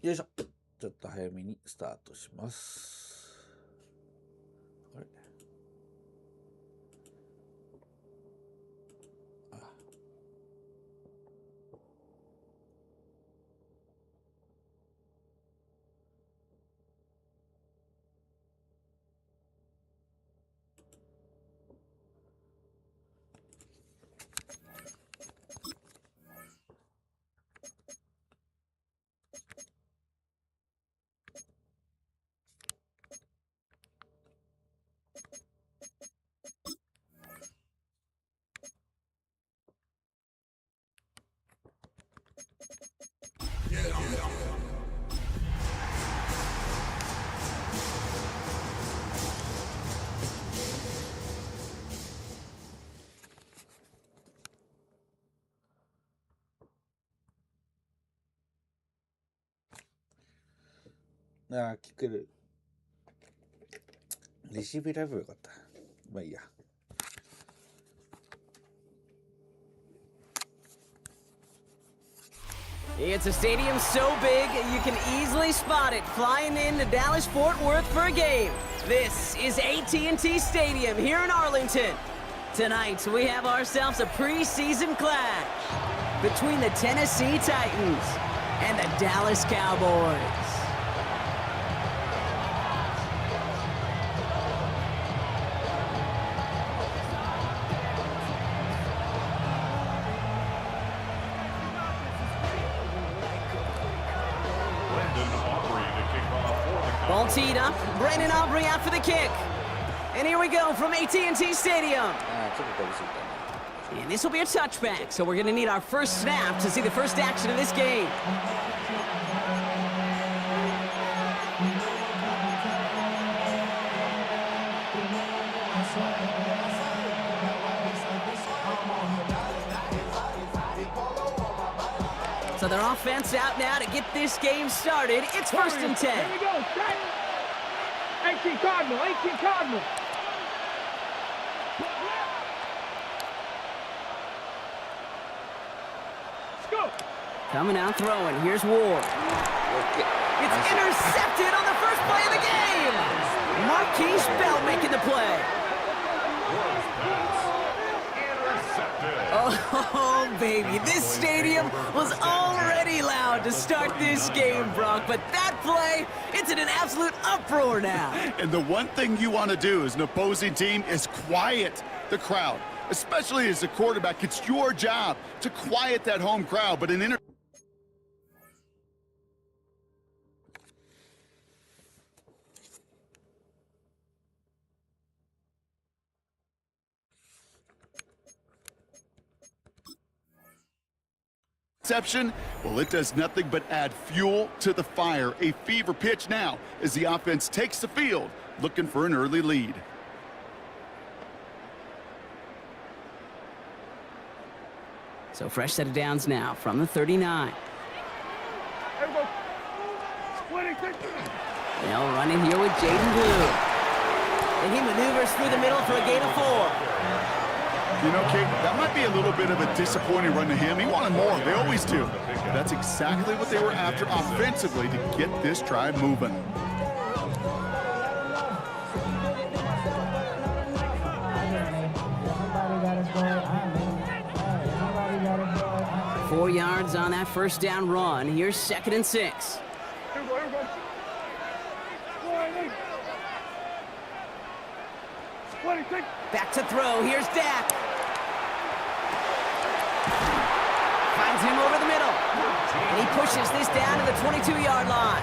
よいしょ。ちょっと早めにスタートします。あれ、あ、聞ける。レシピライブよかった。まあいいや。It's a stadium so big, you can easily spot it flying into Dallas-Fort Worth for a game. This is AT&T Stadium here in Arlington. Tonight, we have ourselves a preseason clash between the Tennessee Titans and the Dallas Cowboys. Ball teed up. Brandon Aubrey out for the kick. And here we go from AT&T Stadium. And this will be a touchback, so we're going to need our first snap to see the first action of this game. So their offense out now to get this game started. It's 1st and 10. Here we go, 18 Cardinal, 18 Cardinal. Let's go. Coming out throwing. Here's Ward. It's intercepted on the first play of the game. Marquise Bell making the play. Oh, baby, this stadium was already loud to start this game, Brock, but that play, it's in an absolute uproar now. And the one thing you want to do as an opposing team is quiet the crowd, especially as a quarterback. It's your job to quiet that home crowd, but an interception, well, it does nothing but add fuel to the fire. A fever pitch now as the offense takes the field, looking for an early lead. So fresh set of downs now from the 39. Now running here with Jaden Blue. And he maneuvers through the middle for a gain of 4. You know, Kate, that might be a little bit of a disappointing run to him. He wanted more. They always do. But that's exactly what they were after offensively to get this drive moving. Four yards on that first down run. Here's 2nd and 6. Back to throw. Here's Dak. Finds him over the middle. And he pushes this down to the 22-yard line.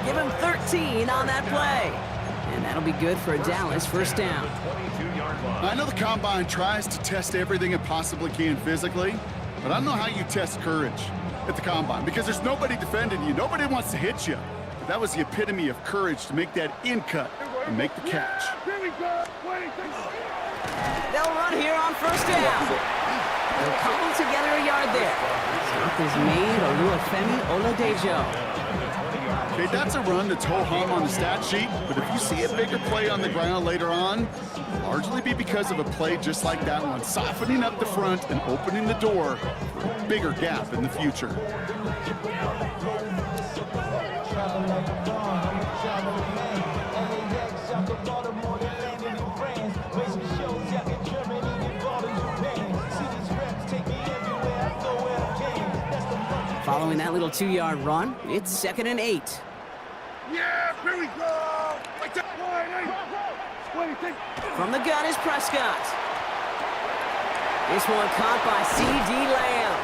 Give him 13 on that play. And that'll be good for a Dallas first down. I know the Combine tries to test everything it possibly can physically, but I don't know how you test courage at the Combine because there's nobody defending you. Nobody wants to hit you. But that was the epitome of courage to make that in cut and make the catch. They'll run here on first down. They'll cobble together a yard there. Stop is made Oluwafemi Oladejo. Okay, that's a run that's ho-hum on the stat sheet, but if you see a bigger play on the ground later on, it'll largely be because of a play just like that one, softening up the front and opening the door for a bigger gap in the future. Following that little 2-yard run, it's 2nd and 8. Yeah, here we go. From the gun is Prescott. This one caught by C.D. Lamb.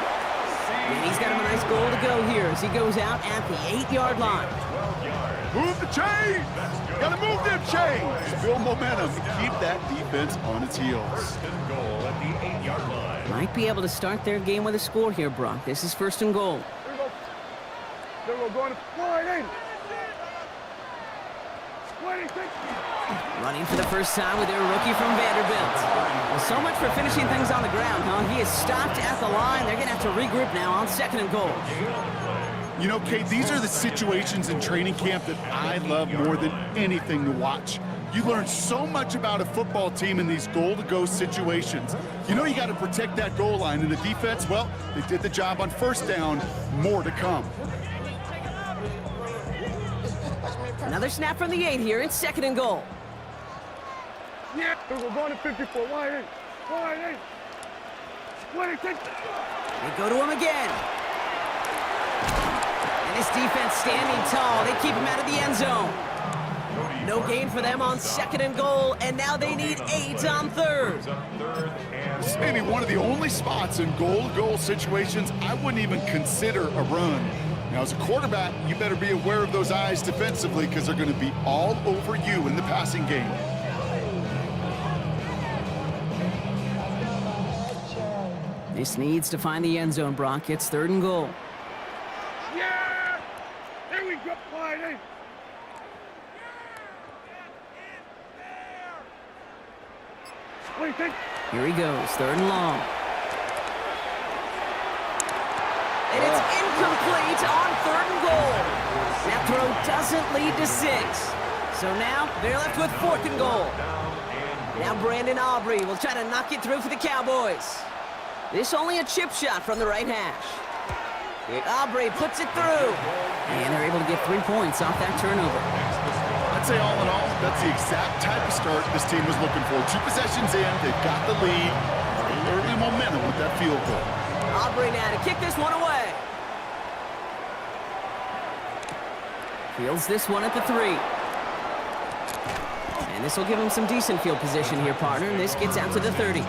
And he's got him a nice goal to go here as he goes out at the 8-yard line. Move the chains! Gotta move them chains! Build momentum and keep that defense on its heels. Might be able to start their game with a score here, Brock. This is 1st and goal. Here we go, going to wide. Running for the first time with their rookie from Vanderbilt. Well, so much for finishing things on the ground, huh? He is stopped at the line. They're going to have to regroup now on 2nd and goal. You know, Kate, these are the situations in training camp that I love more than anything to watch. You learn so much about a football team in these goal-to-go situations. You know you got to protect that goal line, and the defense, well, they did the job on first down. More to come. Another snap from the 8 here. It's 2nd and goal. Yeah, we're going to 54. Wide 8. Wide 8. Wide 8. They go to him again. And this defense standing tall. They keep him out of the end zone. No gain for them on 2nd and goal, and now they need 8 on 3rd. This may be one of the only spots in goal-to-goal situations I wouldn't even consider a run. Now, as a quarterback, you better be aware of those eyes defensively because they're going to be all over you in the passing game. This needs to find the end zone, Brock. It's 3rd and goal. Yeah! There we go. Wide 8. What do you think? Here he goes, 3rd and long. And it's incomplete on 3rd and goal. That throw doesn't lead to 6. So now they're left with 4th and goal. Now Brandon Aubrey will try to knock it through for the Cowboys. This only a chip shot from the right hash. Aubrey puts it through. And they're able to get 3 points off that turnover. I'd say all in all, that's the exact type of start this team was looking for. 2 possessions in, they've got the lead. Early momentum with that field goal. Aubrey now to kick this one away. Fields this one at the 3. And this will give him some decent field position here, partner. And this gets out to the 30.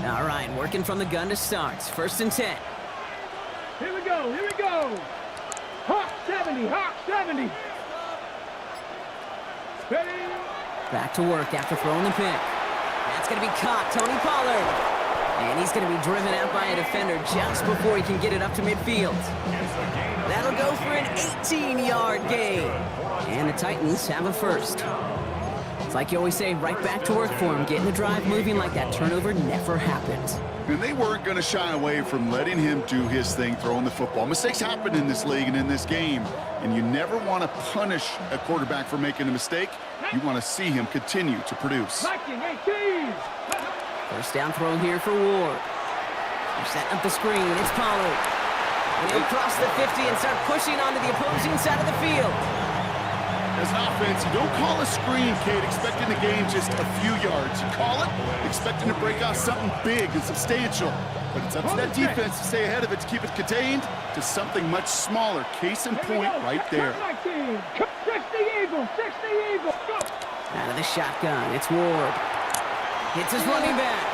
All right, working from the gun to start. 1st and 10. Here we go. Here we go. Hawk 70. Hawk 70. Ready? Back to work after throwing the pick. That's going to be caught. Tony Pollard. And he's going to be driven out by a defender just before he can get it up to midfield. That'll go for an 18-yard gain. And the Titans have a first. It's like you always say, right back to work for him. Getting the drive moving like that turnover never happened. And they weren't going to shy away from letting him do his thing, throwing the football. Mistakes happen in this league and in this game, and you never want to punish a quarterback for making a mistake. You want to see him continue to produce. 18. First down throw here for Ward. They're setting up the screen. It's Pollard. And he'll cross the 50 and start pushing onto the opposing side of the field. As an offense, you don't call a screen, Kate, expecting to gain just a few yards. You call it expecting to break off something big and substantial. But it's up to that defense to stay ahead of it, to keep it contained to something much smaller. Case in point right there. 60 Eagles. 60 Eagles. Go. Out of the shotgun, it's Ward. Hits his running back.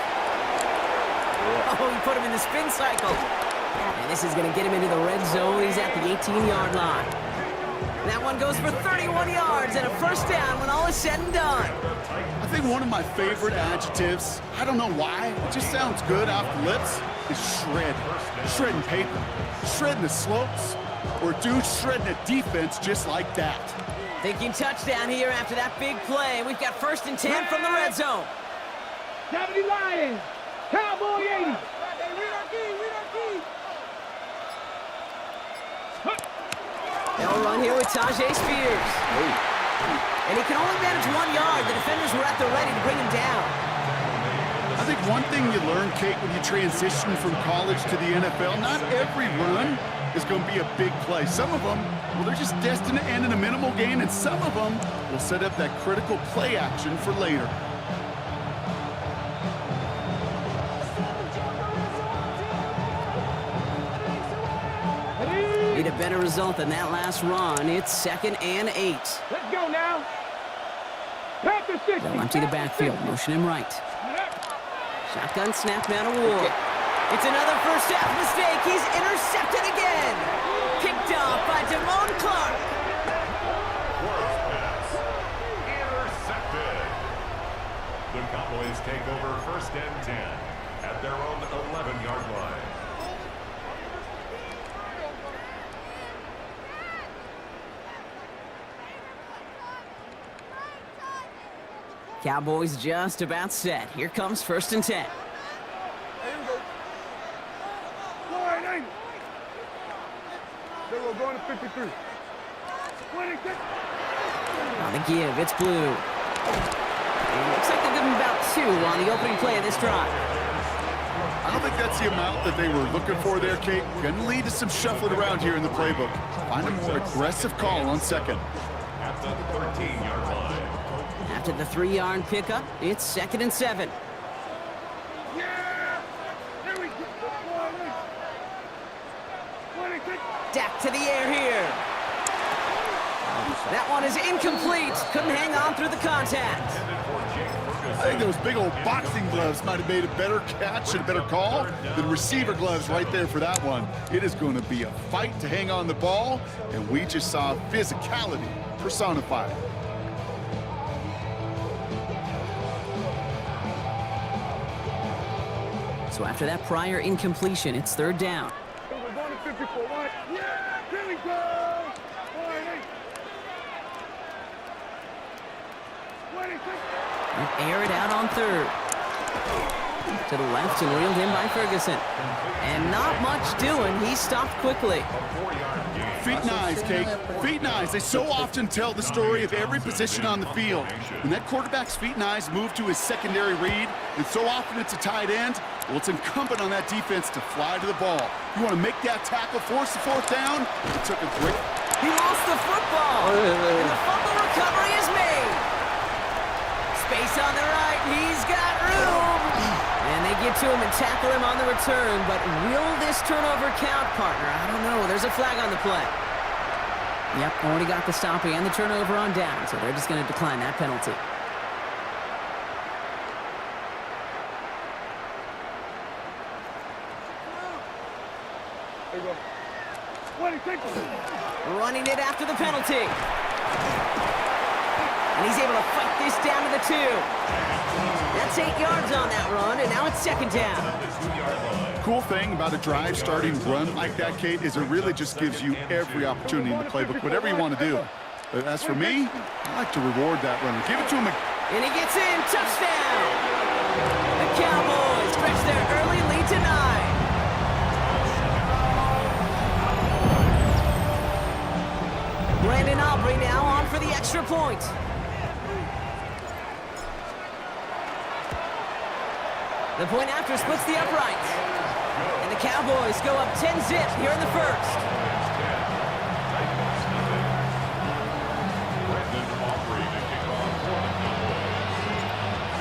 Oh, he put him in the spin cycle. And this is going to get him into the red zone. He's at the 18-yard line. That one goes for 31 yards and a first down when all is said and done. I think one of my favorite adjectives, I don't know why, it just sounds good off the lips, is shred. Shredding paper, shredding the slopes, or dude shredding a defense just like that. Thinking touchdown here after that big play. We've got 1st and 10 from the red zone. 70 Lions. Cowboy 80. They'll run here with Tajay Spears. And he can only manage 1 yard. The defenders were at the ready to bring him down. I think one thing you learn, Kate, when you transition from college to the NFL, not every run is going to be a big play. Some of them, well, they're just destined to end in a minimal gain, and some of them will set up that critical play action for later. Need a better result than that last run. It's 2nd and 8. Let's go now. Panther 60. They'll empty the backfield, motion him right. Shotgun snap now to Ward. It's another first half mistake. He's intercepted again. Picked off by Damone Clark. take over 1st and 10 at their own 11-yard line. Cowboys just about set. Here comes 1st and 10. They were going to 53. On the give, it's blue. It looks like they'll give him about 2 on the opening play of this drive. I don't think that's the amount that they were looking for there, Kate. Going to lead to some shuffling around here in the playbook. Find a more aggressive call on 2nd. At the 13-yard line. After the 3-yard pickup, it's 2nd and 7. Yeah! Here we go. Dak to the air here. That one is incomplete. Couldn't hang on through the contact. I think those big old boxing gloves might have made a better catch and a better call than receiver gloves right there for that one. It is going to be a fight to hang on the ball, and we just saw physicality personified. So after that prior incompletion, it's 3rd down. We're going to 54. Yeah! Here we go! And air it out on 3rd. To the left and reeled in by Ferguson. And not much doing. He stopped quickly. Feet and eyes, Kate. Feet and eyes. They so often tell the story of every position on the field. When that quarterback's feet and eyes move to his secondary read, and so often it's a tight end, well, it's incumbent on that defense to fly to the ball. You want to make that tackle, force the 4th down? It took a great... He lost the football. And the fumble recovery is made. Space on the right. He's got room. And they get to him and tackle him on the return. But will this turnover count, partner? I don't know. There's a flag on the play. Yep, already got the stop and the turnover on down. So they're just going to decline that penalty. There you go. Running it after the penalty. And he's able to fight this down to the 2. That's 8 yards on that run, and now it's 2nd down. Cool thing about a drive starting run like that, Kate, is it really just gives you every opportunity in the playbook, whatever you want to do. But as for me, I like to reward that runner. Give it to him. And he gets in. Touchdown. The Cowboys stretch their early lead to 9. Brandon Aubrey now on for the extra point. The point after splits the uprights. And the Cowboys go up 10-zip here in the 1st.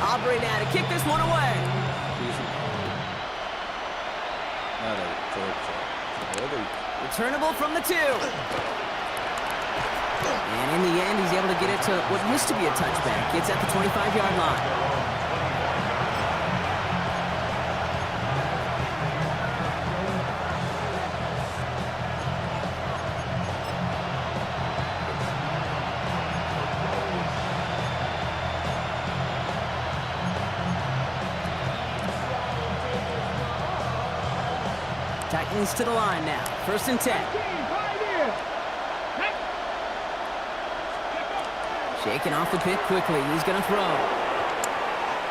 Aubrey now to kick this one away. Returnable from the 2. And in the end, he's able to get it to what used to be a touchback. It's at the 25-yard line. Titans to the line now. 1st and 10. Shaking off the pick quickly. He's going to throw.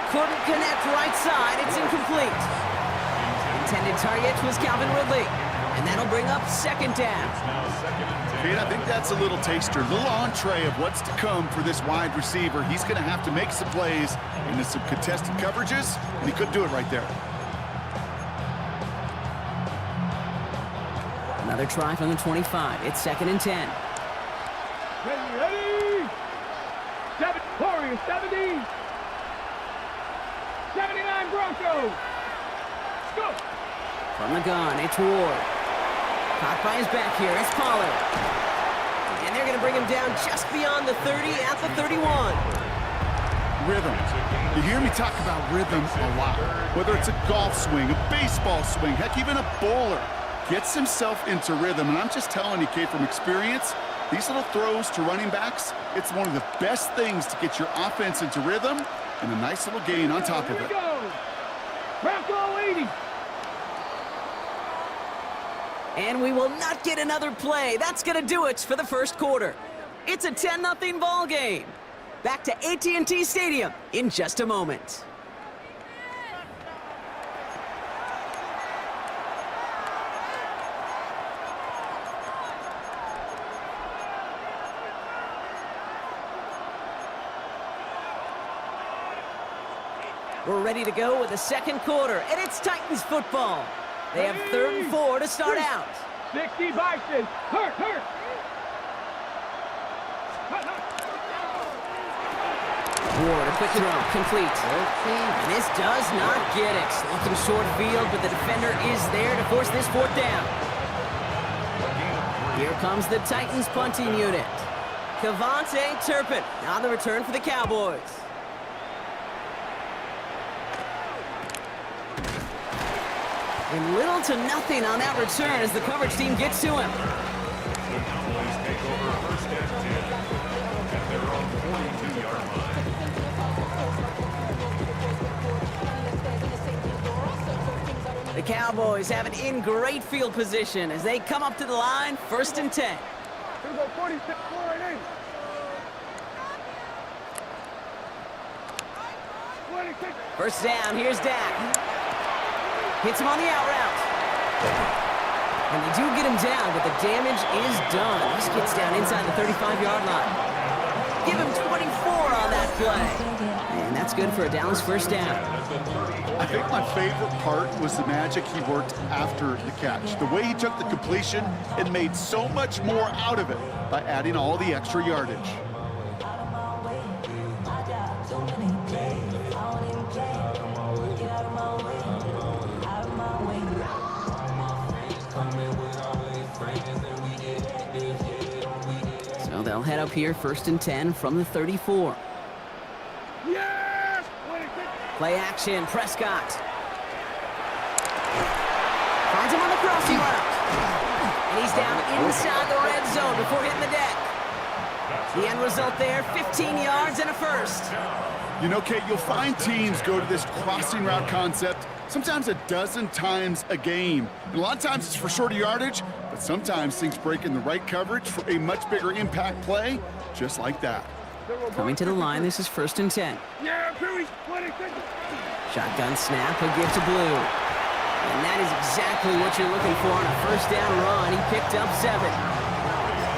Couldn't connect right side. It's incomplete. Intended target was Calvin Ridley. And that'll bring up 2nd down. Kate, I think that's a little taster, a little entree of what's to come for this wide receiver. He's going to have to make some plays into some contested coverages, and he couldn't do it right there. Another try from the 25. It's 2nd and 10. Ready! 70. 79 Broncos. Go! From the gun, it's Ward. Caught by his back here. It's Pollard. And they're going to bring him down just beyond the 30 at the 31. Rhythm. You hear me talk about rhythm a lot. Whether it's a golf swing, a baseball swing, heck, even a bowler gets himself into rhythm. And I'm just telling you, Kate, from experience, these little throws to running backs, it's one of the best things to get your offense into rhythm. and a nice little gain on top of Here it. we go. Bronco 80. And we will not get another play. That's going to do it for the first quarter. It's a 10-0 ball game. Back to AT&T Stadium in just a moment. We're ready to go with the second quarter, and it's Titans football. They have 3rd and 4 to start out. 60 boxes. Hurt. Ward, a quick throw, complete. And this does not get it. Looking short field, but the defender is there to force this 4th down. Here comes the Titans punting unit. Cavante Turpin on the return for the Cowboys. And little to nothing on that return as the coverage team gets to him. The Cowboys take over 1st and 10 at their own 42-yard line. The Cowboys have it in great field position as they come up to the line, 1st and 10. Here we go, 46, 4 26. First down, here's Dak. Hits him on the out route. And they do get him down, but the damage is done. This gets down inside the 35-yard line. Give him 24 on that play. And that's good for a Dallas 1st down. I think my favorite part was the magic he worked after the catch. The way he took the completion and made so much more out of it by adding all the extra yardage. So they'll head up here 1st and 10 from the 34. Yes! 26. Play action, Prescott. Finds him on the crossing route. And he's down inside the red zone before hitting the deck. The end result there, 15 yards and a 1st. You know, Kate, you'll find teams go to this crossing route concept sometimes a dozen times a game. And a lot of times it's for shorter yardage, but sometimes things break in the right coverage for a much bigger impact play, just like that. Coming to the line, this is 1st and 10. Yeah, Perry, 26. Shotgun snap, a give to Blue. And that is exactly what you're looking for on a 1st down run. He picked up 7.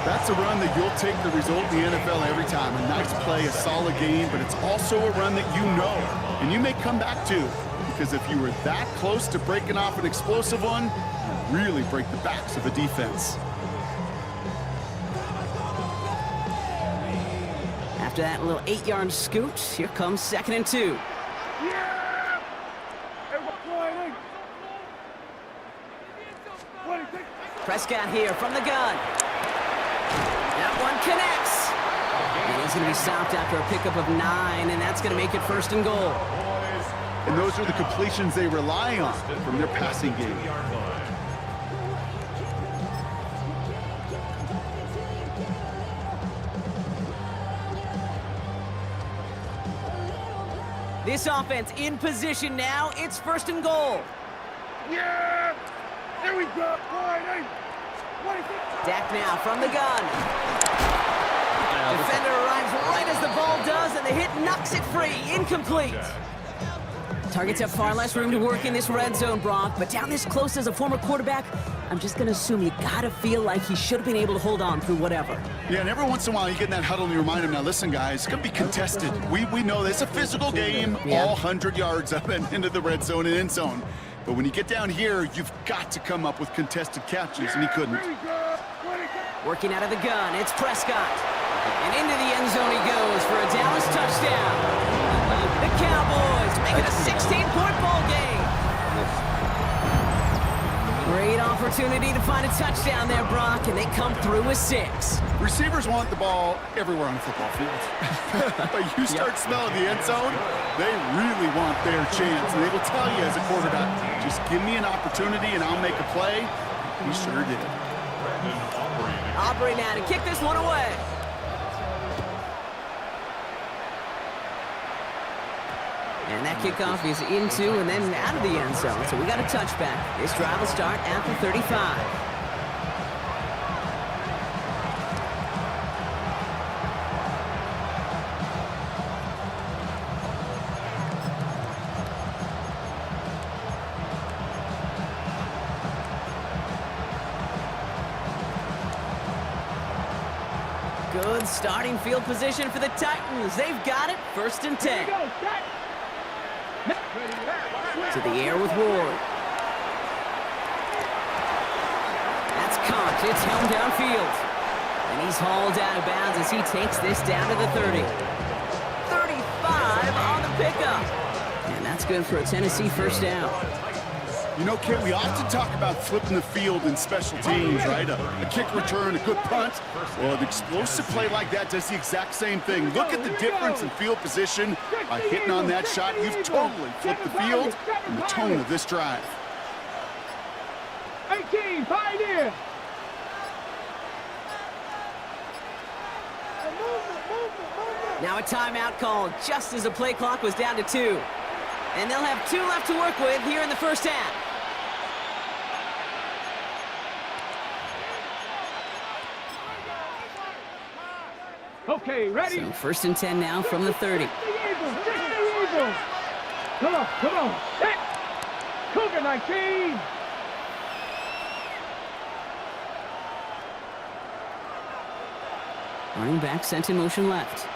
That's a run that you'll take the result in the NFL every time. A nice play, a solid game, but it's also a run that you know, and you may come back to, because if you were that close to breaking off an explosive one, you really break the backs of a defense. After that little 8-yard scoot, here comes 2nd and 2. Yeah! Everybody, 26. Prescott here from the gun. That one connects. And he's going to be stopped after a pickup of 9, and that's going to make it 1st and goal. And those are the completions they rely on from their passing game. This offense in position now. It's 1st and goal. Yeah! There we go. 26. Dak now from the gun. Defender arrives right as the ball does, and the hit knocks it free. Incomplete. Targets have far less room to work in this red zone, Brock, but down this close as a former quarterback, I'm just going to assume you got to feel like he should have been able to hold on through whatever. Yeah, and every once in a while you get in that huddle and you remind him, now listen, guys, it's going to be contested. We know this. It's a physical game, all 100 yards up and into the red zone and end zone. But when you get down here, you've got to come up with contested catches, and he couldn't. Working out of the gun, it's Prescott. And into the end zone he goes for a Dallas touchdown. The Cowboys make it a 16-point ball game. Great opportunity to find a touchdown there, Brock, and they come through with 6. Receivers want the ball everywhere on the football field. But you start smelling the end zone, they really want their chance. And they will tell you as a quarterback, just give me an opportunity and I'll make a play. He sure did. Aubrey now to kick this one away. And that kickoff is into and then out of the end zone. So we got a touchback. This drive will start at the 35. Good starting field position for the Titans. They've got it. 1st and 10. To the air with Ward. That's caught. It's held downfield. And he's hauled out of bounds as he takes this down to the 30. 35 on the pickup. And that's good for a Tennessee 1st down. You know, Kit, we often talk about flipping the field in special teams, right? A kick return, a good punt. Well, an explosive play like that does the exact same thing. Look at the difference in field position. By hitting on that shot, you've totally flipped the field and the tone of this drive. 18, pioneer. Now a timeout called just as the play clock was down to 2. And they'll have 2 left to work with here in the 1st half. Okay, ready? So 1st and 10 now from the 30. Come on, come on. Hit. Cougar 19. Running back sent in motion left.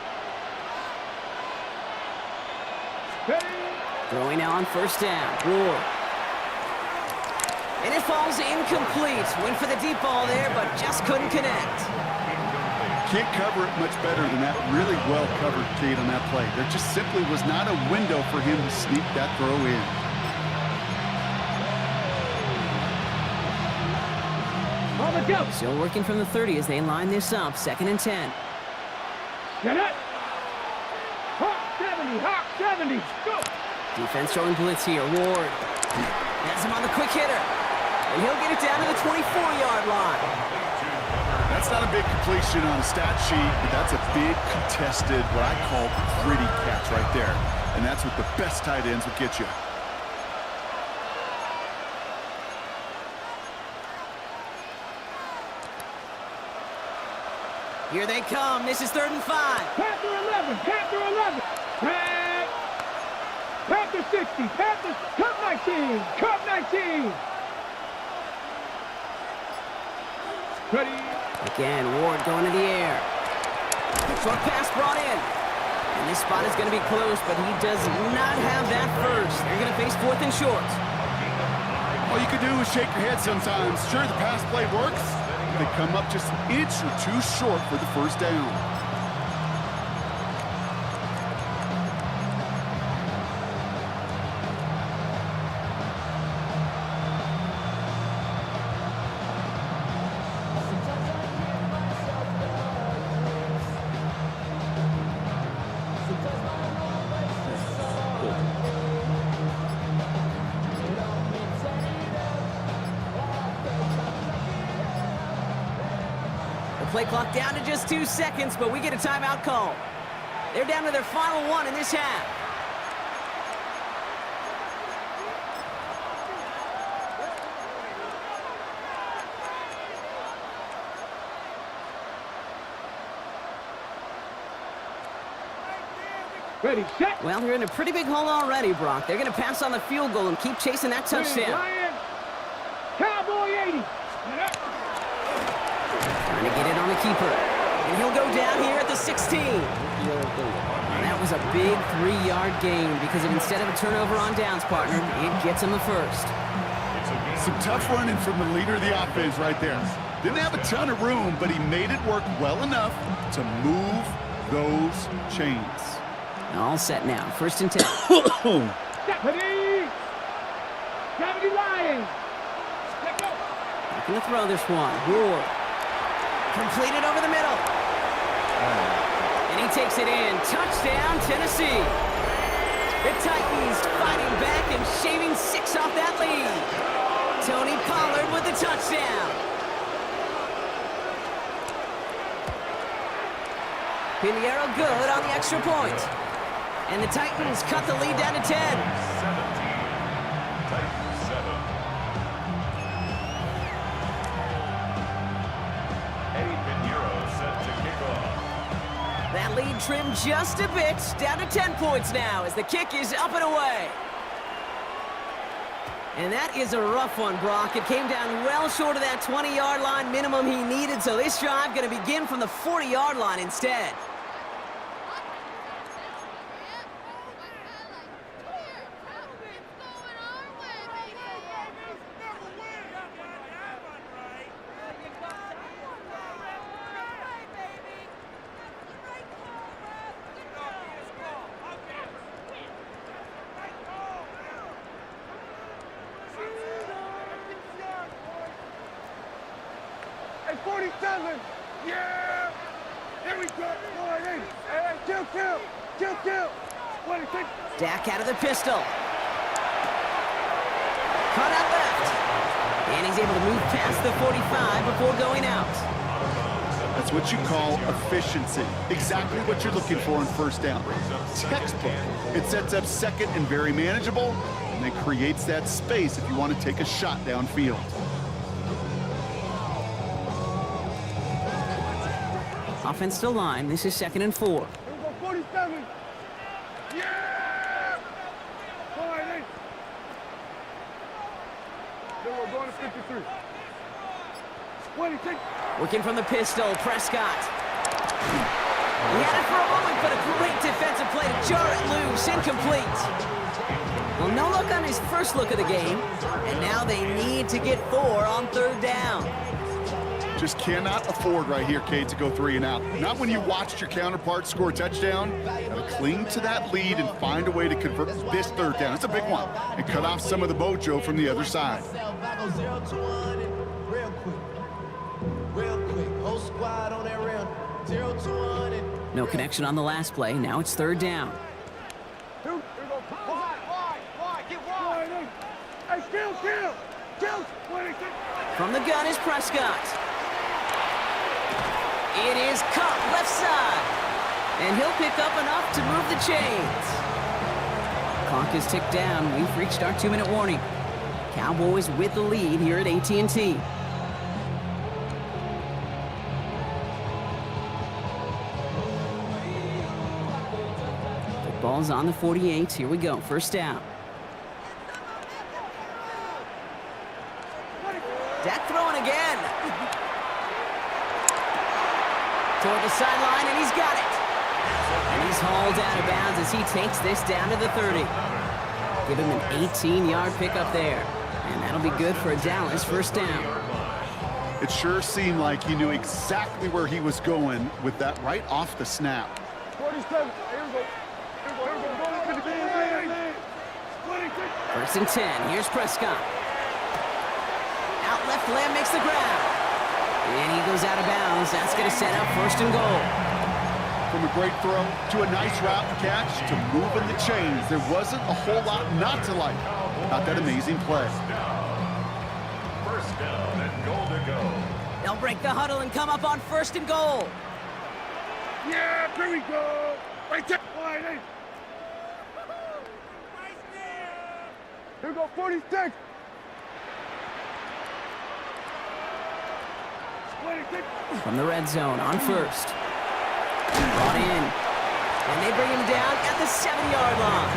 Ready? Throwing now on 1st down. Ward. And it falls incomplete. Went for the deep ball there, but just couldn't connect. Can't cover it much better than that. Really well covered, Kate, on that play. There just simply was not a window for him to sneak that throw in. On the go. Still working from the 30 as they line this up. 2nd and 10. Get it. Hawk 70, Hawk 70. Go. Defense throwing blitz here. Ward has him on the quick hitter. And he'll get it down to the 24-yard line. That's not a big completion on a stat sheet, but that's a big contested, what I call gritty catch right there. And that's what the best tight ends will get you. Here they come. This is 3rd and 5. Panther 11, Panther 11. Panther 60, Panther, Cub 19, Cub 19. Ready? Again, Ward going to the air. Short pass brought in. And this spot is going to be close, but he does not have that first. They're going to face 4th and short. All you can do is shake your head sometimes. Sure, the pass play works. They come up just an inch or 2 short for the 1st down. Play clock down to just 2 seconds, but we get a timeout call. They're down to their final 1 in this half. Ready, set. Well, they're in a pretty big hole already, Brock. They're going to pass on the field goal and keep chasing that touchdown. Lion. Cowboy 80. Trying to get it on the keeper. And he'll go down here at the 16. And that was a big 3-yard gain because of instead of a turnover on downs, partner, it gets him the 1st. Some tough running from the leader of the offense right there. Didn't have a ton of room, but he made it work well enough to move those chains. All set now. 1st and 10. Deputy. Deputy Lion. Not going to throw this one. Ward. Completed over the middle. And he takes it in. Touchdown, Tennessee. The Titans fighting back and shaving 6 off that lead. Tony Pollard with the touchdown. Pinheiro good on the extra point. And the Titans cut the lead down to 10. 17. Titans 7. Eddie Pinheiro set to kick off. That lead trimmed just a bit, down to 10 points now as the kick is up and away. And that is a rough one, Brock. It came down well short of that 20-yard line minimum he needed, so this drive going to begin from the 40-yard line instead. Hey, 47! Yeah! Here we go! Boy, hey, hey, kill! 26! Dak out of the pistol. Cut out left. And he's able to move past the 45 before going out. That's what you call efficiency. Exactly what you're looking for on first down. Textbook. It sets up second and very manageable, and it creates that space if you want to take a shot downfield. Offense to line. This is 2nd and 4. Here we go, 47! Yeah! Boy, hey! Then we're going to 53. 26! Working from the pistol, Prescott. He had it for a moment, but a great defensive play to jar it loose, incomplete. Well, no look on his first look of the game, and now they need to get 4 on 3rd down. Just cannot afford right here, Cade, to go 3 and out. Not when you watched your counterpart score a touchdown. Gotta cling to that lead and find a way to convert this 3rd down. It's a big one. And cut off some of the mojo from the other side. No connection on the last play. Now it's 3rd down. Here we go. Wide, get wide! Hey, kill! 26! From the gun is Prescott. It is caught left side. And he'll pick up enough to move the chains. Clock is ticked down. We've reached our 2-minute warning. Cowboys with the lead here at AT&T. Ball's on the 48. Here we go. First down. Dak throwing again. Toward the sideline, and he's got it. And he's hauled out of bounds as he takes this down to the 30. Give him an 18-yard pickup there. And that'll be good for a Dallas first down. It sure seemed like he knew exactly where he was going with that right off the snap. 47! Here we go. 1st and 10. Here's Prescott. Out left, Lamb makes the grab. And he goes out of bounds. That's going to set up 1st and goal. From a great throw to a nice route catch to moving the chains, there wasn't a whole lot not to like about that amazing play. First down and goal to go. They'll break the huddle and come up on 1st and goal. Yeah, here we go! Right there! Wide, hey! Here we go, 46! 26! From the red zone on 1st. Brought in. And they bring him down at the 7-yard line.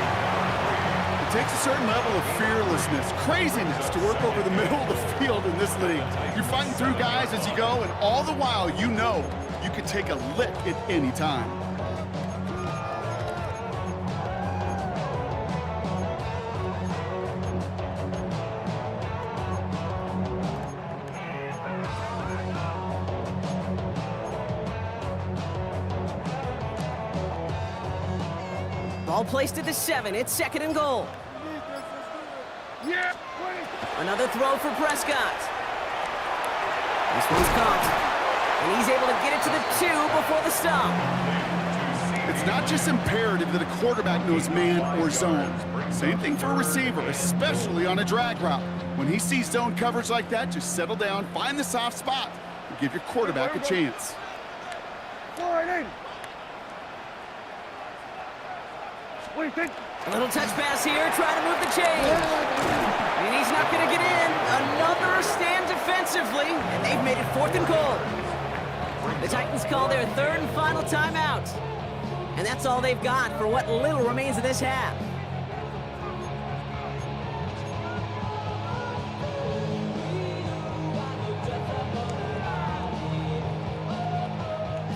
It takes a certain level of fearlessness, craziness to work over the middle of the field in this league. You're fighting through guys as you go, and all the while you know you can take a lick at any time. Ball placed at the 7. It's 2nd and goal. Yeah! Another throw for Prescott. This one's caught. And he's able to get it to the 2 before the stop. It's not just imperative that a quarterback knows man or zone. Same thing for a receiver, especially on a drag route. When he sees zone coverage like that, just settle down, find the soft spot, and give your quarterback a chance. 4-8. What do you think? A little touch pass here, trying to move the chain. And he's not going to get in. Another stand defensively, and they've made it 4th and goal. The Titans call their 3rd and final timeout. And that's all they've got for what little remains of this half.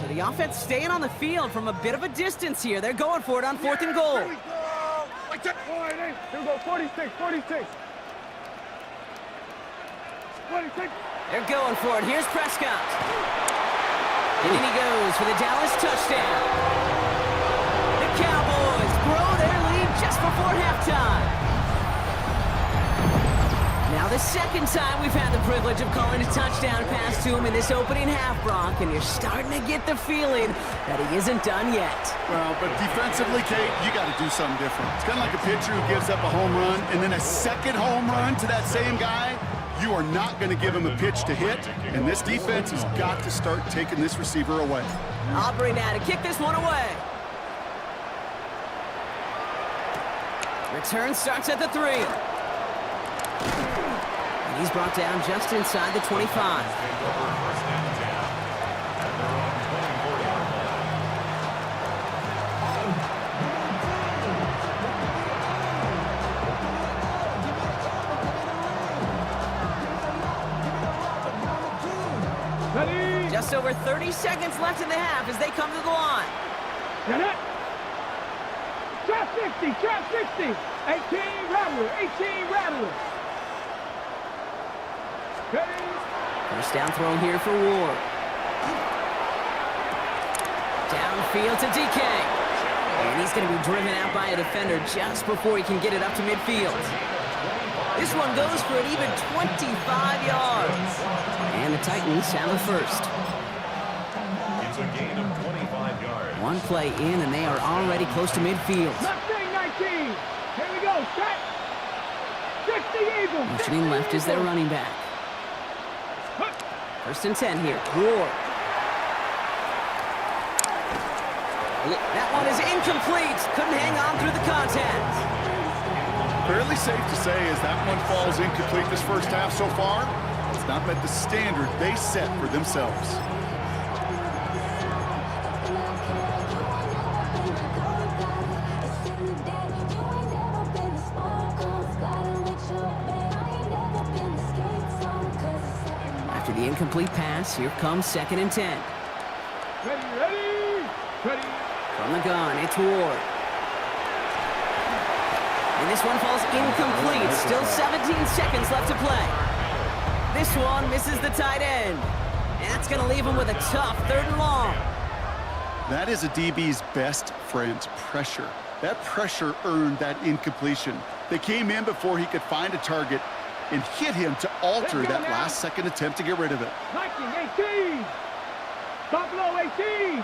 So the offense staying on the field from a bit of a distance here. They're going for it on 4th and goal. Here we go. Here we go. 46, 46. 46. They're going for it. Here's Prescott. And in he goes for the Dallas touchdown. The Cowboys grow their lead just before halftime. Now the second time we've had the privilege of calling a touchdown pass to him in this opening half, Brock, and you're starting to get the feeling that he isn't done yet. Well, but defensively, Kate, you got to do something different. It's kind of like a pitcher who gives up a home run and then a second home run to that same guy. You are not going to give him a pitch to hit, and this defense has got to start taking this receiver away. Aubrey now to kick this one away. Return starts at the 3. And he's brought down just inside the 25. Ready? Just over 30 seconds left in the half as they come to the line. Get it? Trap 60, trap 60. 18 rattler, 18 rattler. Ready? First down throw here for Ward. Downfield to DK. And he's going to be driven out by a defender just before he can get it up to midfield. This one goes for an even 25 yards. And the Titans have the first. It's a gain of 25 yards. One play in, and they are already close to midfield. Mustang 19. Here we go. Set. 60 Eagles. Motioning left is their running back. First and 10 here. Ward. That one is incomplete. Couldn't hang on through the contact. Fairly safe to say as that one falls incomplete this first half so far, it's not met the standard they set for themselves. After the incomplete pass, here comes 2nd and 10. Ready, ready, ready. From the gun, it's Ward. And this one falls incomplete. Still 17 seconds left to play. This one misses the tight end. And that's going to leave him with a tough 3rd and long. That is a DB's best friend's pressure. That pressure earned that incompletion. They came in before he could find a target and hit him to alter that last-second attempt to get rid of it. Viking 18. Buffalo 18.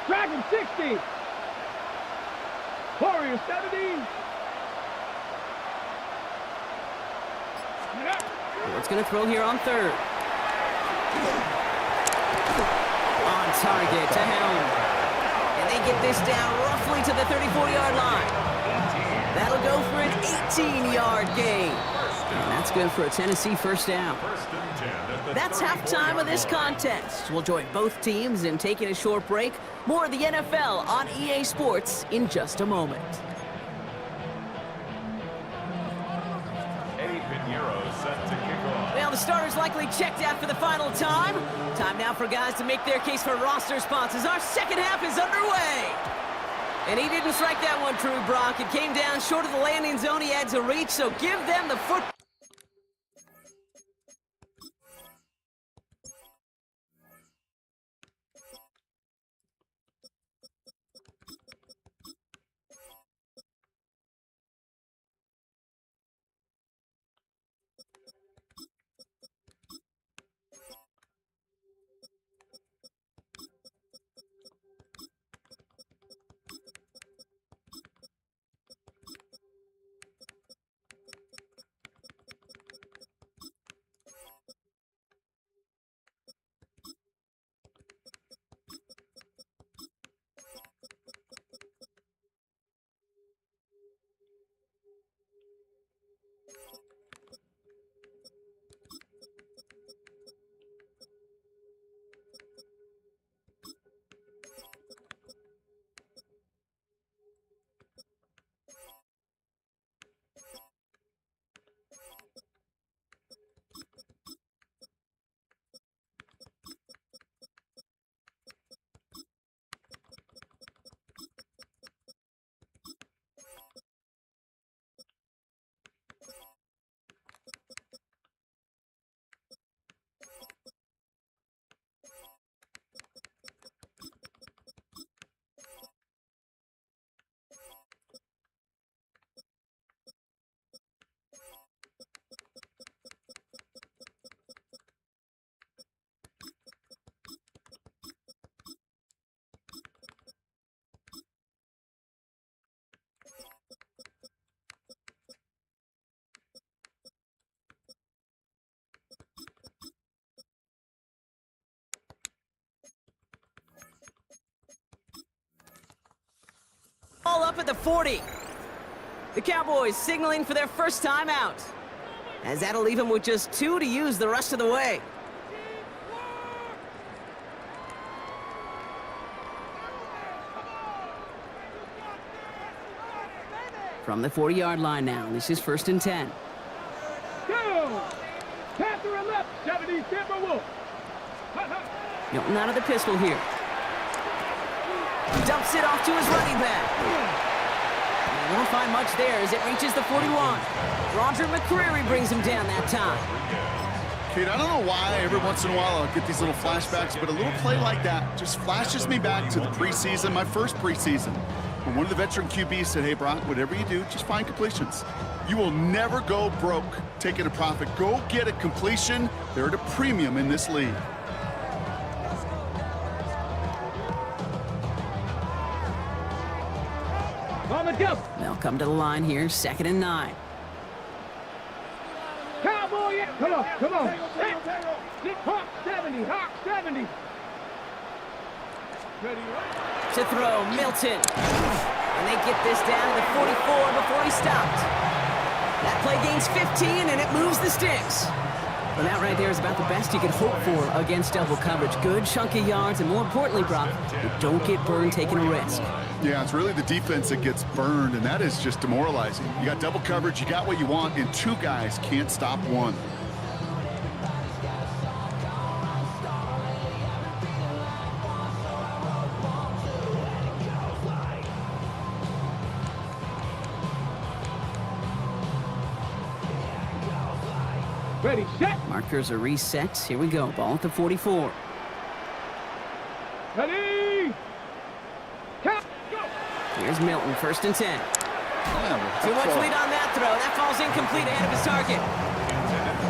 Dragon 60. Warrior 70. Ward's going to throw here on 3rd. On target to Helm. And they get this down roughly to the 34-yard line. That'll go for an 18-yard gain. And that's good for a Tennessee first down. That's halftime of this contest. We'll join both teams in taking a short break. More of the NFL on EA Sports in just a moment. Well, the starters likely checked out for the final time. Time now for guys to make their case for roster spots as our second half is underway. And he didn't strike that one true, Brock. It came down short of the landing zone he had to reach, so give them the foot. up at the 40. The Cowboys signaling for their first time out, as that'll leave them with just 2 to use the rest of the way. From the 40-yard line now, this is 1st and 10. Go! Panther and left, 70, Timberwolf. Milton out of the pistol here. Dumps it off to his running back. He won't find much there as it reaches the 41. Roger McCreary brings him down that time. Kate, I don't know why every once in a while I'll get these little flashbacks, but a little play like that just flashes me back to the preseason, my first preseason. When one of the veteran QBs said, hey, Brock, whatever you do, just find completions. You will never go broke taking a profit. Go get a completion. They're at a premium in this league. On the jump. They'll come to the line here, 2nd and 9. Cowboy, yeah. Come on, come on. Hawk 70, Hawk 70. To throw, Milton. And they get this down to the 44 before he stopped. That play gains 15, and it moves the sticks. Well, that right there is about the best you could hope for against double coverage. Good chunky yards, and more importantly, Brock, you don't get burned taking a risk. Yeah, it's really the defense that gets burned, and that is just demoralizing. You got double coverage, you got what you want, and 2 guys can't stop one. Ready, set. Markers are reset. Here we go. Ball at the 44. Ready. Count. Go. Here's Milton, 1st and 10. Too much lead on that throw. That falls incomplete ahead of his target.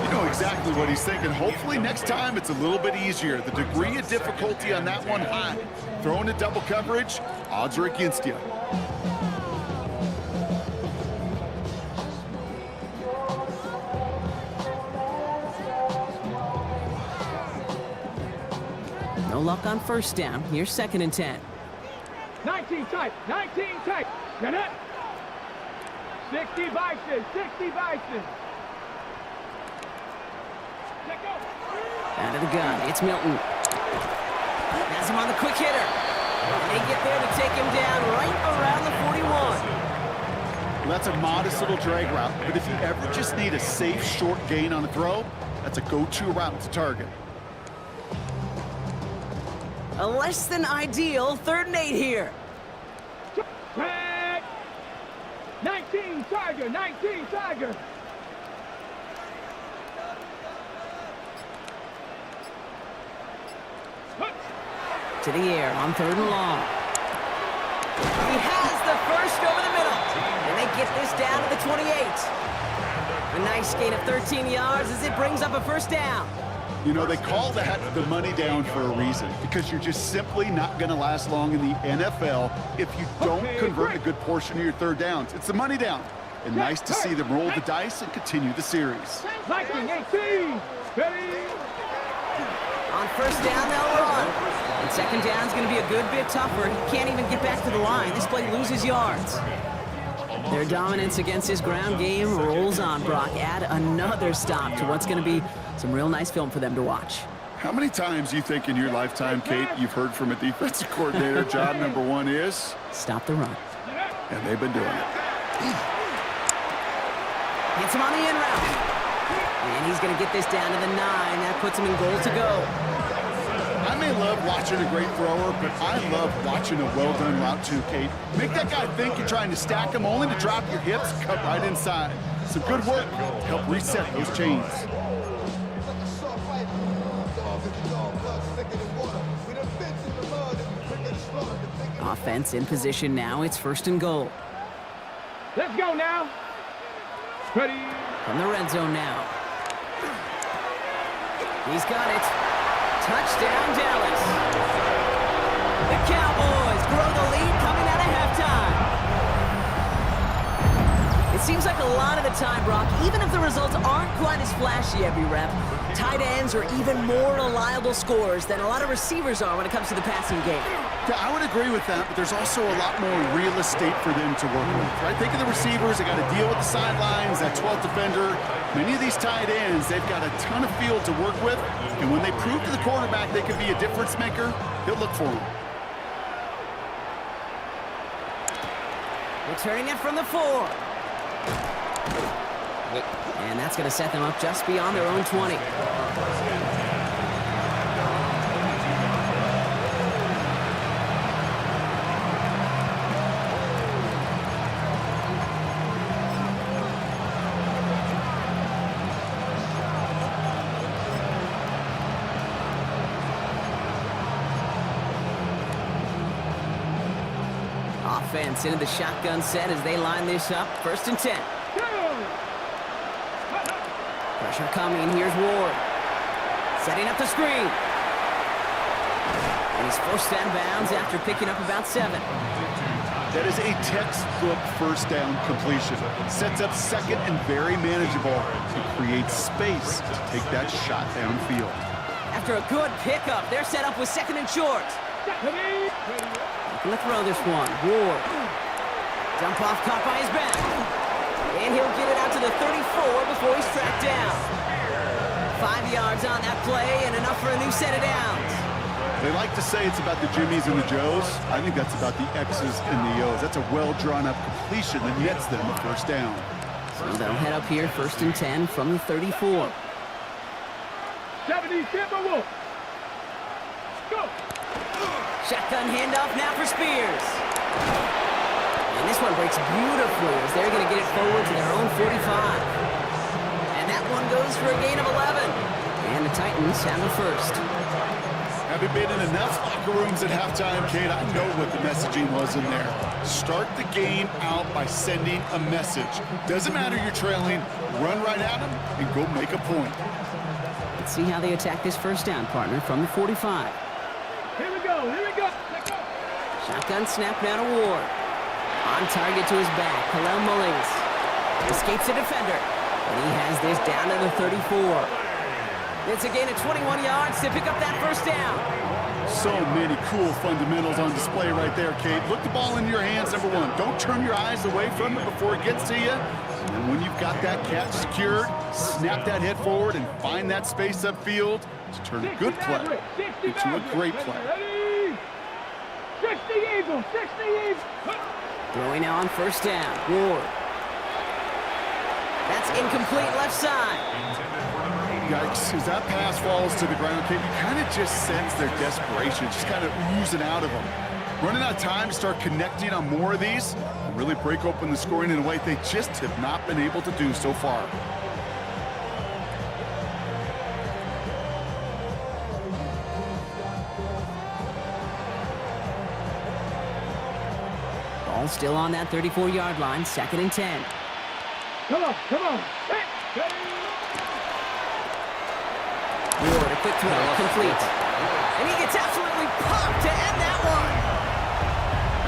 You know exactly what he's thinking. Hopefully next time it's a little bit easier. The degree of difficulty on that one high. Throwing a double coverage, odds are against you. No luck on 1st down. Here's 2nd and 10. 19 tight, 19 tight. Get it. 60 Bison, 60 Bison. Let go. Out of the gun, it's Milton. Has him on the quick hitter. And they get there to take him down right around the 41. Well, that's a modest little drag route, but if you ever just need a safe short gain on a throw, that's a go-to route to target. A less than ideal 3rd and 8 here. Tag. 19 Tiger, 19 Tiger. To the air on 3rd and long. He has the first over the middle. And they get this down to the 28. A nice gain of 13 yards as it brings up a 1st down. You know, they call that the money down for a reason, because you're just simply not going to last long in the NFL if you don't convert a good portion of your 3rd downs. It's the money down. And nice to see them roll the dice and continue the series. Viking 18. Ready. On 1st down, they'll run. And 2nd down is going to be a good bit tougher. He can't even get back to the line. This play loses yards. Their dominance against his ground game rolls on, Brock. Add another stop to what's going to be some real nice film for them to watch. How many times do you think in your lifetime, Kate, you've heard from a defensive coordinator, job number 1 is? Stop the run. And they've been doing it. Hits him on the in route. And he's going to get this down to the 9. That puts him in goal to go. I may love watching a great thrower, but I love watching a well-done route too, Kate. Make that guy think you're trying to stack him, only to drop your hips, cut right inside. Some good work to help reset those chains. Offense in position now. It's 1st and goal. Let's go now. Ready. From the red zone now. He's got it. Touchdown, Dallas. The Cowboys grow the lead coming out of halftime. It seems like a lot of the time, Brock, even if the results aren't quite as flashy every rep, tight ends are even more reliable scorers than a lot of receivers are when it comes to the passing game. Yeah, I would agree with that, but there's also a lot more real estate for them to work with, right? Think of the receivers. They got to deal with the sidelines, that 12th defender. Many of these tight ends, they've got a ton of field to work with, and when they prove to the quarterback they could be a difference maker, he'll look for them. Returning it from the 4. And that's going to set them up just beyond their own 20. Offense into the shotgun set as they line this up. 1st and 10. Pressure coming. Here's Ward. Setting up the screen. And he's forced out of bounds after picking up about 7. That is a textbook first down completion. Sets up second and very manageable to create space to take that shot downfield. After a good pickup, they're set up with 2nd and short. Looking to throw this one. Ward. Dump off caught by his back. And he'll get it out to the 34 before he's tracked down. 5 yards on that play and enough for a new set of downs. They like to say it's about the Jimmies and the Joes. I think that's about the X's and the O's. That's a well-drawn-up completion that nets them a 1st down. So they'll head up here 1st and 10 from the 34. 70, Timberwolf. Go. Shotgun handoff now for Spears. And this one breaks beautifully as they're going to get it forward to their own 45. And that one goes for a gain of 11. And the Titans have the 1st. Having been in enough locker rooms at halftime, Kate, I know what the messaging was in there. Start the game out by sending a message. Doesn't matter you're trailing, run right at them and go make a point. Let's see how they attack this 1st down, partner, from the 45. Here we go. Here we go. Shotgun snap now to Ward. On target to his back, Khalil Mullings. Escapes a defender. And he has this down to the 34. It's a gain of 21 yards to pick up that 1st down. So many cool fundamentals on display right there, Kate. Look the ball in your hands, number 1. Don't turn your eyes away from it before it gets to you. And when you've got that catch secured, snap that head forward and find that space upfield to turn a good play into a great play. 60 Eagles, 60 Eagles. Throwing now on 1st down. Ward. That's incomplete left side. Yikes, as that pass falls to the ground, Kate, you kind of just sense their desperation, just kind of oozing out of them. Running out of time to start connecting on more of these and really break open the scoring in a way they just have not been able to do so far. Ball still on that 34-yard line, 2nd and 10. Come on, come on. Ward, a quick throw, complete. And he gets absolutely pumped to end that one.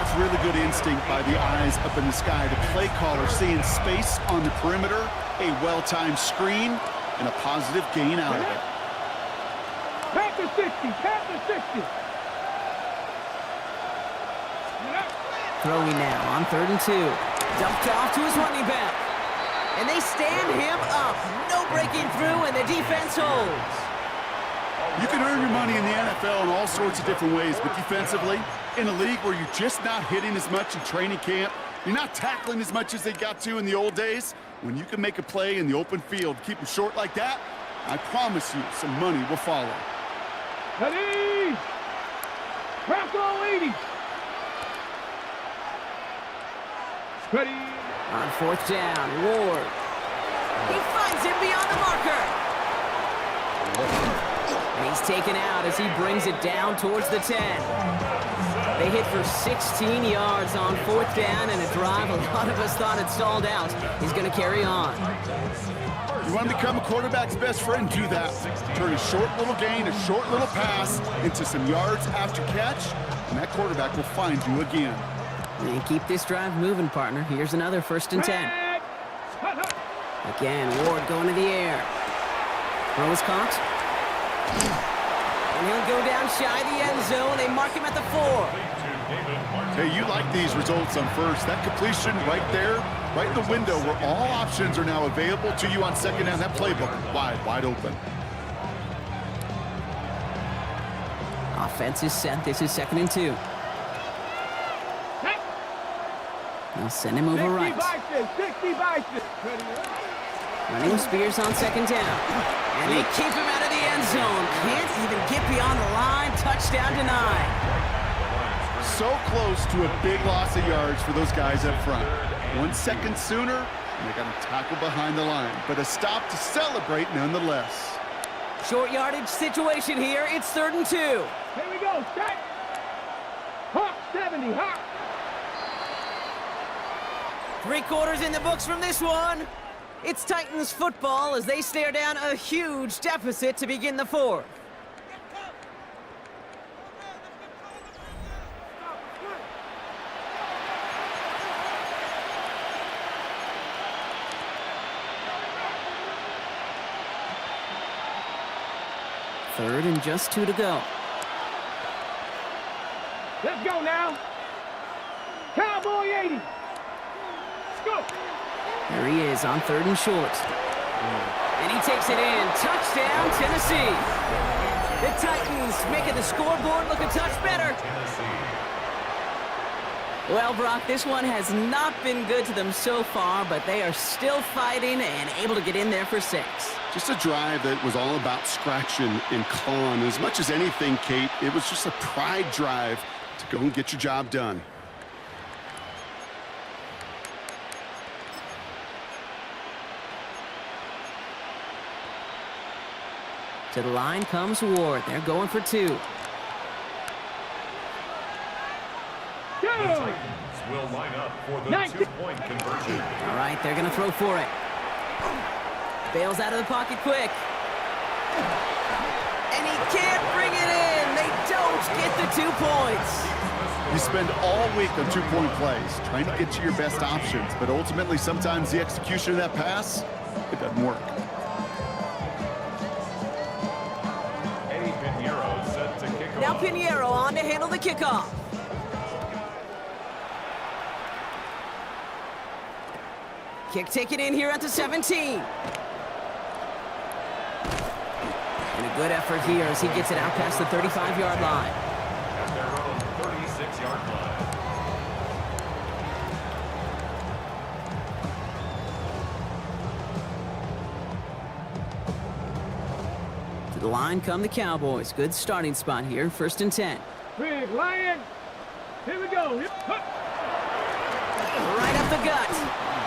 That's really good instinct by the eyes up in the sky. The play caller seeing space on the perimeter, a well-timed screen, and a positive gain out of it. Panther 60, Panther 60. Throwing now on 3rd and 2. Dumped off to his running back. And they stand him up. No breaking through, and the defense holds. You can earn your money in the NFL in all sorts of different ways, but defensively, in a league where you're just not hitting as much in training camp, you're not tackling as much as they got to in the old days, when you can make a play in the open field, keep them short like that, I promise you some money will follow. Ready? Crack all 80. Ready? On 4th down, Ward. He finds him beyond the marker. And he's taken out as he brings it down towards the 10. They hit for 16 yards on 4th down, and a drive a lot of us thought had stalled out. He's going to carry on. You want to become a quarterback's best friend? Do that. Turn a short little gain, a short little pass into some yards after catch, and that quarterback will find you again. And keep this drive moving, partner. Here's another 1st and 10. Again, Ward going to the air. Throw is caught. And he'll go down shy of the end zone. They mark him at the 4. Hey, you like these results on first. That completion right there, right in the window where all options are now available to you on second down. That playbook wide open. Offense is set. This is 2nd and 2. They'll send him over right. 60 bison. Running Spears on 2nd down. And they keep him out of the end zone. Can't even get beyond the line. Touchdown denied. So close to a big loss of yards for those guys up front. 1 second sooner, and they got a tackle behind the line. But a stop to celebrate nonetheless. Short yardage situation here. It's 3rd and 2. Here we go. Set. Hawk 70. Hawk. 3 quarters in the books from this one. It's Titans football as they stare down a huge deficit to begin the 4th. Third and just 2 to go. Let's go now. Cowboy 80. Let's go. There he is on 3rd and short. And he takes it in. Touchdown, Tennessee. The Titans making the scoreboard look a touch better. Well, Brock, this one has not been good to them so far, but they are still fighting and able to get in there for 6. Just a drive that was all about scratching and clawing. As much as anything, Kate, it was just a pride drive to go and get your job done. To the line comes Ward. They're going for 2. The Titans will line up for the 2-point conversion. All right, they're going to throw for it. Bails out of the pocket quick. And he can't bring it in. They don't get the 2 points. You spend all week on 2-point plays, trying to get to your best options, but ultimately sometimes the execution of that pass, it doesn't work. Now Pinheiro on to handle the kickoff. Kick taken in here at the 17. And a good effort here as he gets it out past the 35-yard line. At their own 36-yard line. To the line come the Cowboys. Good starting spot here. 1st and 10. Big Lion. Here we go. Right up the gut.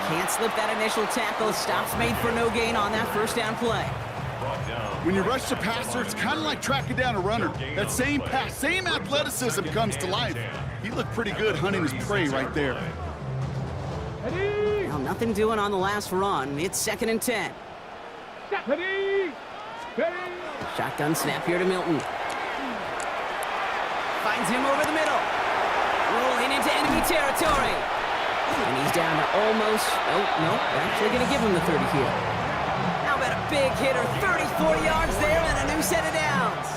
Can't slip that initial tackle. Stops made for no gain on that 1st down play. When you rush the passer, it's kind of like tracking down a runner. That same pass, same athleticism comes to life. He looked pretty good hunting his prey right there. Well, nothing doing on the last run. It's 2nd and 10. Shotgun snap here to Milton. Finds him over the middle. Rolling into enemy territory. And he's down to almost... Oh, no. They're actually going to give him the 30 here. How about a big hitter? 34 yards there and a new set of downs.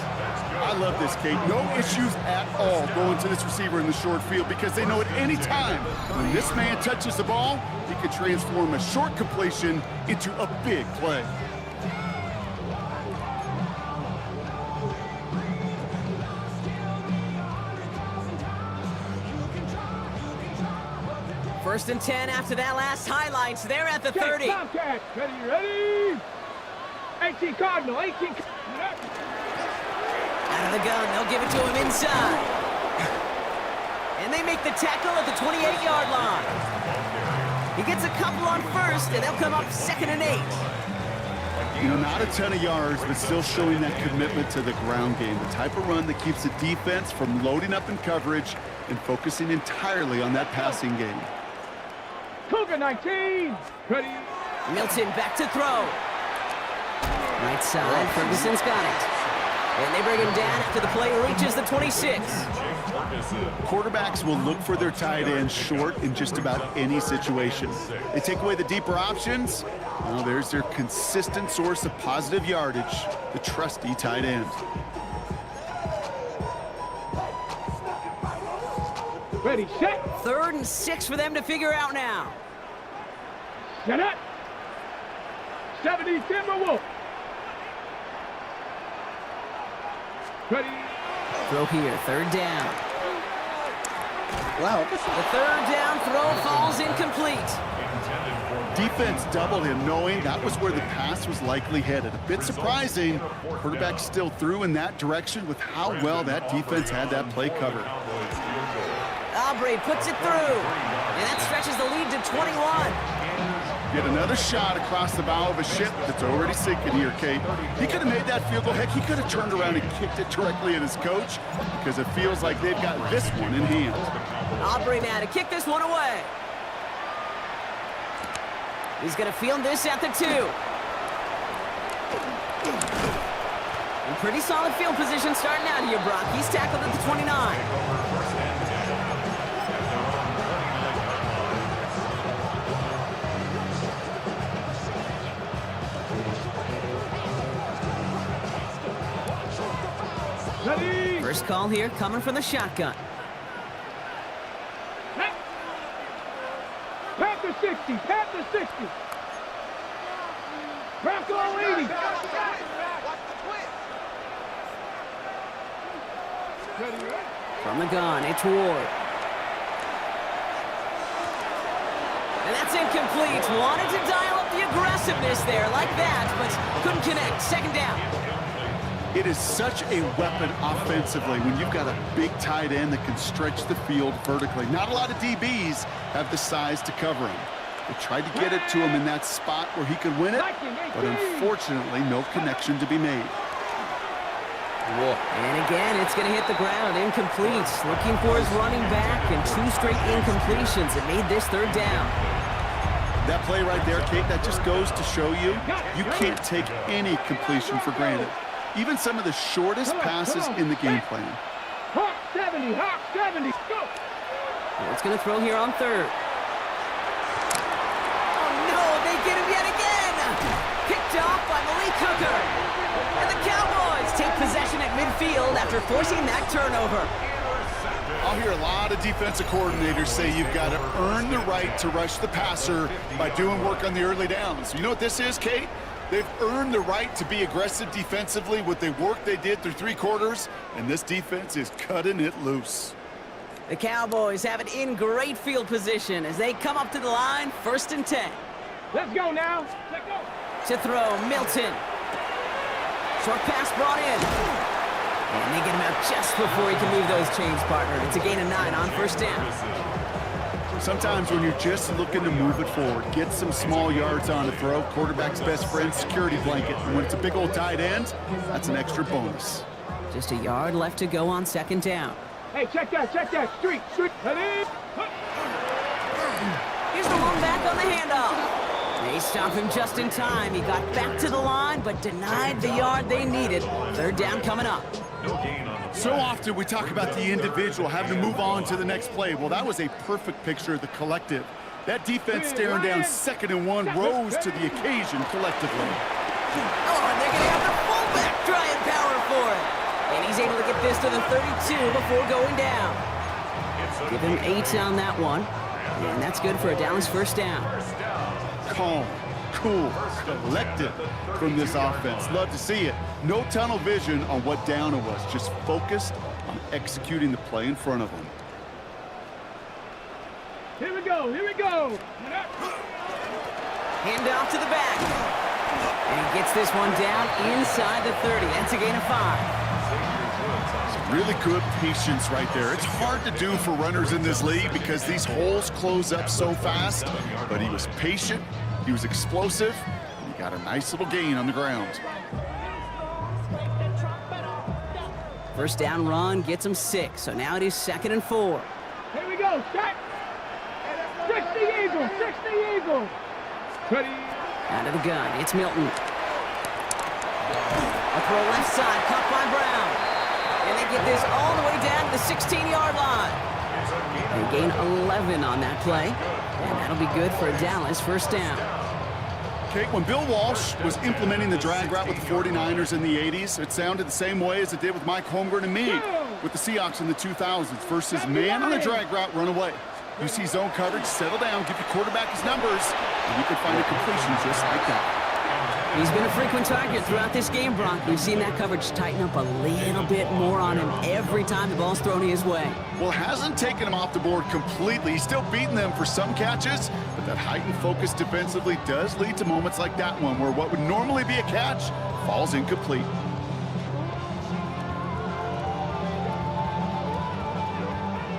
I love this, Kate. No issues at all going to this receiver in the short field because they know at any time when this man touches the ball, he can transform a short completion into a big play. First and 10 after that last highlights. They're at the 30. Tomcat, ready? 18 Cardinal, 18 Out of the gun, they'll give it to him inside. And they make the tackle at the 28-yard line. He gets a couple on 1st, and they'll come up 2nd and 8. You know, not a ton of yards, but still showing that commitment to the ground game. The type of run that keeps the defense from loading up in coverage and focusing entirely on that passing game. Cougar 19, ready? Milton back to throw. Right side, Ferguson's got it. And they bring him down after the play reaches the 26. Quarterbacks will look for their tight ends short in just about any situation. They take away the deeper options, Well, there's their consistent source of positive yardage, the trusty tight end. Ready, set. 3rd and 6 for them to figure out now. Set up. 70 Timberwolf. Ready. Throw here, 3rd down. Wow. The 3rd down throw falls incomplete. Defense doubled him, knowing that was where the pass was likely headed. A bit surprising. Quarterback still threw in that direction with how well that defense had that play covered. Aubrey puts it through, and that stretches the lead to 21. Get another shot across the bow of a ship that's already sinking here, Kate. He could have made that field goal. Heck, he could have turned around and kicked it directly at his coach because it feels like they've got this one in hand. Aubrey now to kick this one away. He's going to field this at the 2. In pretty solid field position starting out here, Brock. He's tackled at the 29. Ready. First call here coming from the shotgun. Pat the 60. Pat the 60. Crack all 80. Ready. From the gun, it's Ward. And that's incomplete. Wanted to dial up the aggressiveness there like that, but couldn't connect. 2nd down. It is such a weapon offensively when you've got a big tight end that can stretch the field vertically. Not a lot of DBs have the size to cover him. They tried to get it to him in that spot where he could win it, but unfortunately, no connection to be made. And again, it's going to hit the ground. Incomplete. Looking for his running back, and 2 straight incompletions. It made this 3rd down. That play right there, Kate, that just goes to show you, you can't take any completion for granted. Even some of the shortest passes in the game plan. Hawk 70, Hawk 70, go! It's going to throw here on 3rd. Oh, no, they get him yet again! Picked off by Malik Hooker. And the Cowboys take possession at midfield after forcing that turnover. I'll hear a lot of defensive coordinators say you've got to earn the right to rush the passer by doing work on the early downs. You know what this is, Kate? They've earned the right to be aggressive defensively with the work they did through 3 quarters, and this defense is cutting it loose. The Cowboys have it in great field position as they come up to the line, 1st and 10. Let's go now. Let's go. To throw, Milton. Short pass brought in. And they get him out just before he can move those chains, partner. It's a gain of 9 on 1st down. Sometimes when you're just looking to move it forward, get some small yards on the throw, quarterback's best friend, security blanket. And when it's a big old tight end, that's an extra bonus. Just a yard left to go on 2nd down. Hey, check that, street. Ready? Here's the one back on the handoff. They stop him just in time. He got back to the line, but denied the yard they needed. 3rd down coming up. So often we talk about the individual having to move on to the next play. Well, that was a perfect picture of the collective. That defense staring down 2nd and 1 rose to the occasion collectively. Oh, and they're going to have the fullback try and power for it. And he's able to get this to the 32 before going down. Give him 8 on that one. And that's good for a Dallas 1st down. Calm, cool, collected from this offense. Love to see it. No tunnel vision on what down it was. Just focused on executing the play in front of them. Here we go. Hand off to the back. And he gets this one down inside the 30. That's a gain of 5. Really good patience right there. It's hard to do for runners in this league because these holes close up so fast, but he was patient, he was explosive, and he got a nice little gain on the ground. 1st down run gets him 6, so now it is 2nd and 4. Here we go, set. 60 Eagles. Ready? Out of the gun, it's Milton. A throw left side, caught by Brown. And they get this all the way down to the 16-yard line. They gain 11 on that play, and that'll be good for a Dallas 1st down. Kate, when Bill Walsh was implementing the drag route with the 49ers in the 80s, it sounded the same way as it did with Mike Holmgren and me with the Seahawks in the 2000s versus man on a drag route, run away. You see zone coverage, settle down, give your quarterback his numbers, and you can find a completion just like that. He's been a frequent target throughout this game, Brock. We've seen that coverage tighten up a little bit more on him every time the ball's thrown his way. Well, it hasn't taken him off the board completely. He's still beating them for some catches, but that heightened focus defensively does lead to moments like that one where what would normally be a catch falls incomplete.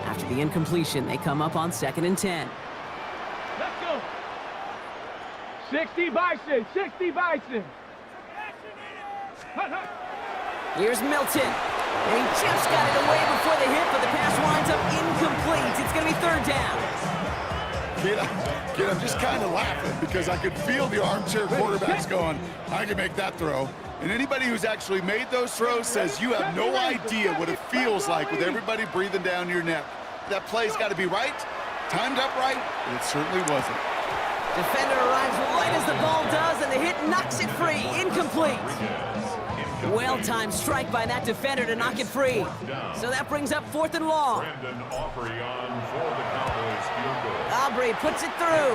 After the incompletion, they come up on 2nd and 10. Let's go. 60 Bison, 60 Bison. Here's Milton. And he just got it away before the hit, but the pass winds up incomplete. It's going to be 3rd down. Kid, I'm just kind of laughing because I could feel the armchair quarterbacks going, I can make that throw. And anybody who's actually made those throws says you have no idea what it feels like with everybody breathing down your neck. That play's got to be right, timed up right, and it certainly wasn't. Defender arrives right as the ball does, and the hit knocks it free. Incomplete. Well-timed strike by that defender to knock it free. So that brings up 4th and long. Aubrey puts it through.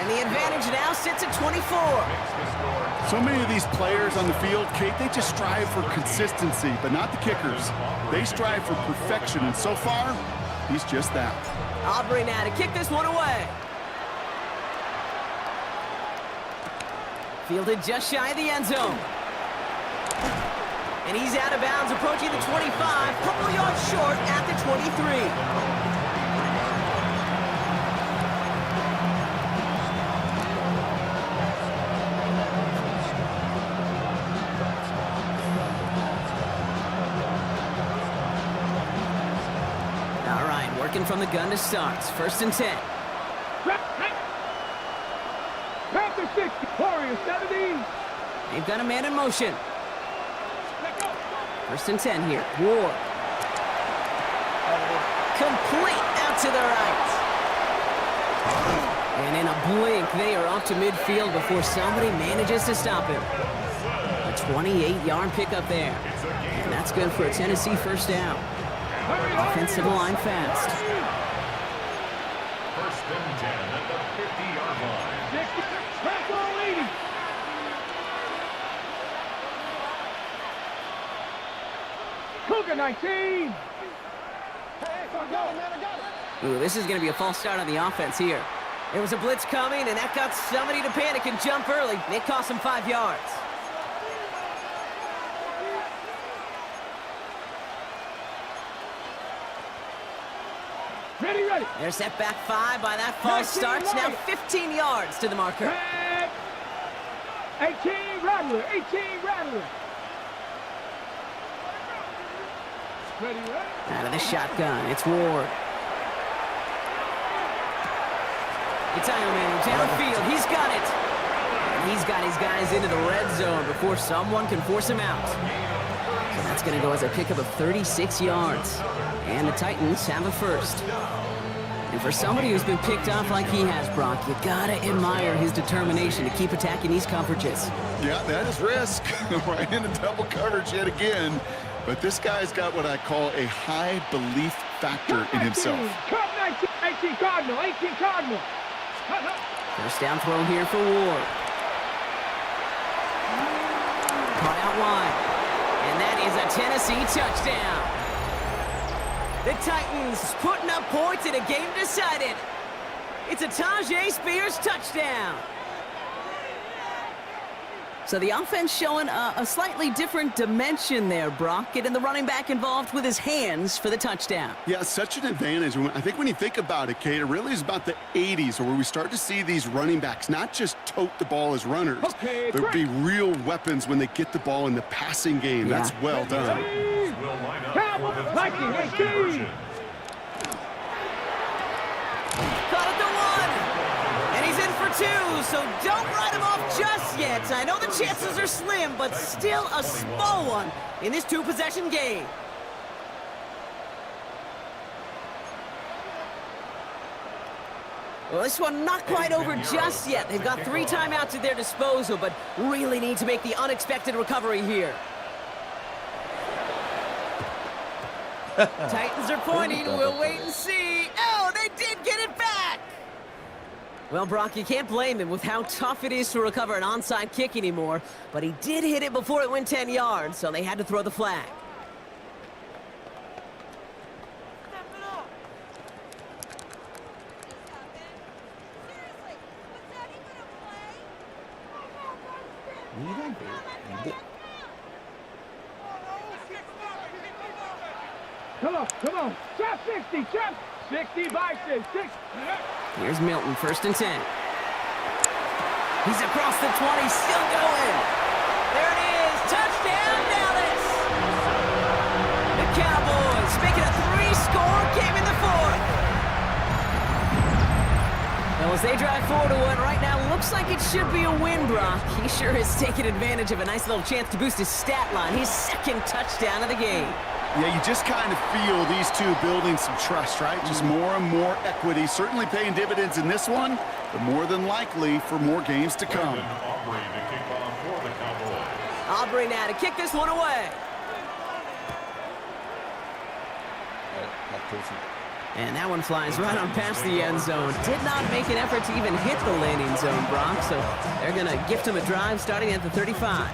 And the advantage now sits at 24. So many of these players on the field, Kate, they just strive for consistency, but not the kickers. They strive for perfection, and so far, he's just that. Aubrey now to kick this one away. Fielded just shy of the end zone. And he's out of bounds, approaching the 25, couple yards short at the 23. All right, working from the gun to start. 1st and 10. Panther 60, Warrior 70. They've got a man in motion. 1st and 10 here. Ward. Complete out to the right. And in a blink, they are off to midfield before somebody manages to stop him. A 28-yard pickup there. And that's good for a Tennessee 1st down. Offensive line fast. 1st and 10 at the 50-yard line. Cougar 19. Ooh, this is going to be a false start on the offense here. There was a blitz coming, and that got somebody to panic and jump early. It cost them 5 yards. Ready, ready. They're set back 5 by that false start. Now 15 yards to the marker. 18 Rattler, 18 Rattler. Ready, ready. Out of the shotgun, it's Ward. Italian downfield, he's got it. And he's got his guys into the red zone before someone can force him out. So that's going to go as a pickup of 36 yards. And the Titans have a 1st. And for somebody who's been picked off like he has, Brock, you gotta admire his determination to keep attacking these coverages. Yeah, that is risk. Right into double coverage yet again. But this guy's got what I call a high belief factor in himself. 18 Cardinal, 18 Cardinal. 1st down throw here for Ward. Caught out wide. And that is a Tennessee touchdown. The Titans putting up points in a game decided. It's a Tajay Spears touchdown. So the offense showing a slightly different dimension there, Brock. Getting the running back involved with his hands for the touchdown. Yeah, such an advantage. I think when you think about it, Kate, it really is about the 80s where we start to see these running backs not just tote the ball as runners. Okay, there be real weapons when they get the ball in the passing game. Yeah. That's well done. Will line up for the Viking, 18. conversion. Caught at the 1. And he's in for 2, so don't write him off just yet. I know the chances are slim, but still a small one in this 2-possession game. Well, this one not quite over just yet. They've got 3 timeouts at their disposal, but really need to make the unexpected recovery here. Titans are pointing. We'll wait and see. Oh, they did get it back! Well, Brock, you can't blame him with how tough it is to recover an onside kick anymore, but he did hit it before it went 10 yards, so they had to throw the flag. Come on. Chop 60, chop 60 by 6. Here's Milton, 1st and 10. He's across the 20, still going. There it is, touchdown Dallas. The Cowboys making a 3-score game in the 4th. Well, as they drive forward to one right now, looks like it should be a win, Brock. He sure has taken advantage of a nice little chance to boost his stat line. His 2nd touchdown of the game. Yeah, you just kind of feel these two building some trust, right? Just more and more equity. Certainly paying dividends in this one, but more than likely for more games to come. Aubrey to kick off for the Cowboys. Aubrey now to kick this one away. And that one flies right on past the end zone. Did not make an effort to even hit the landing zone, Brock, so they're going to gift him a drive starting at the 35.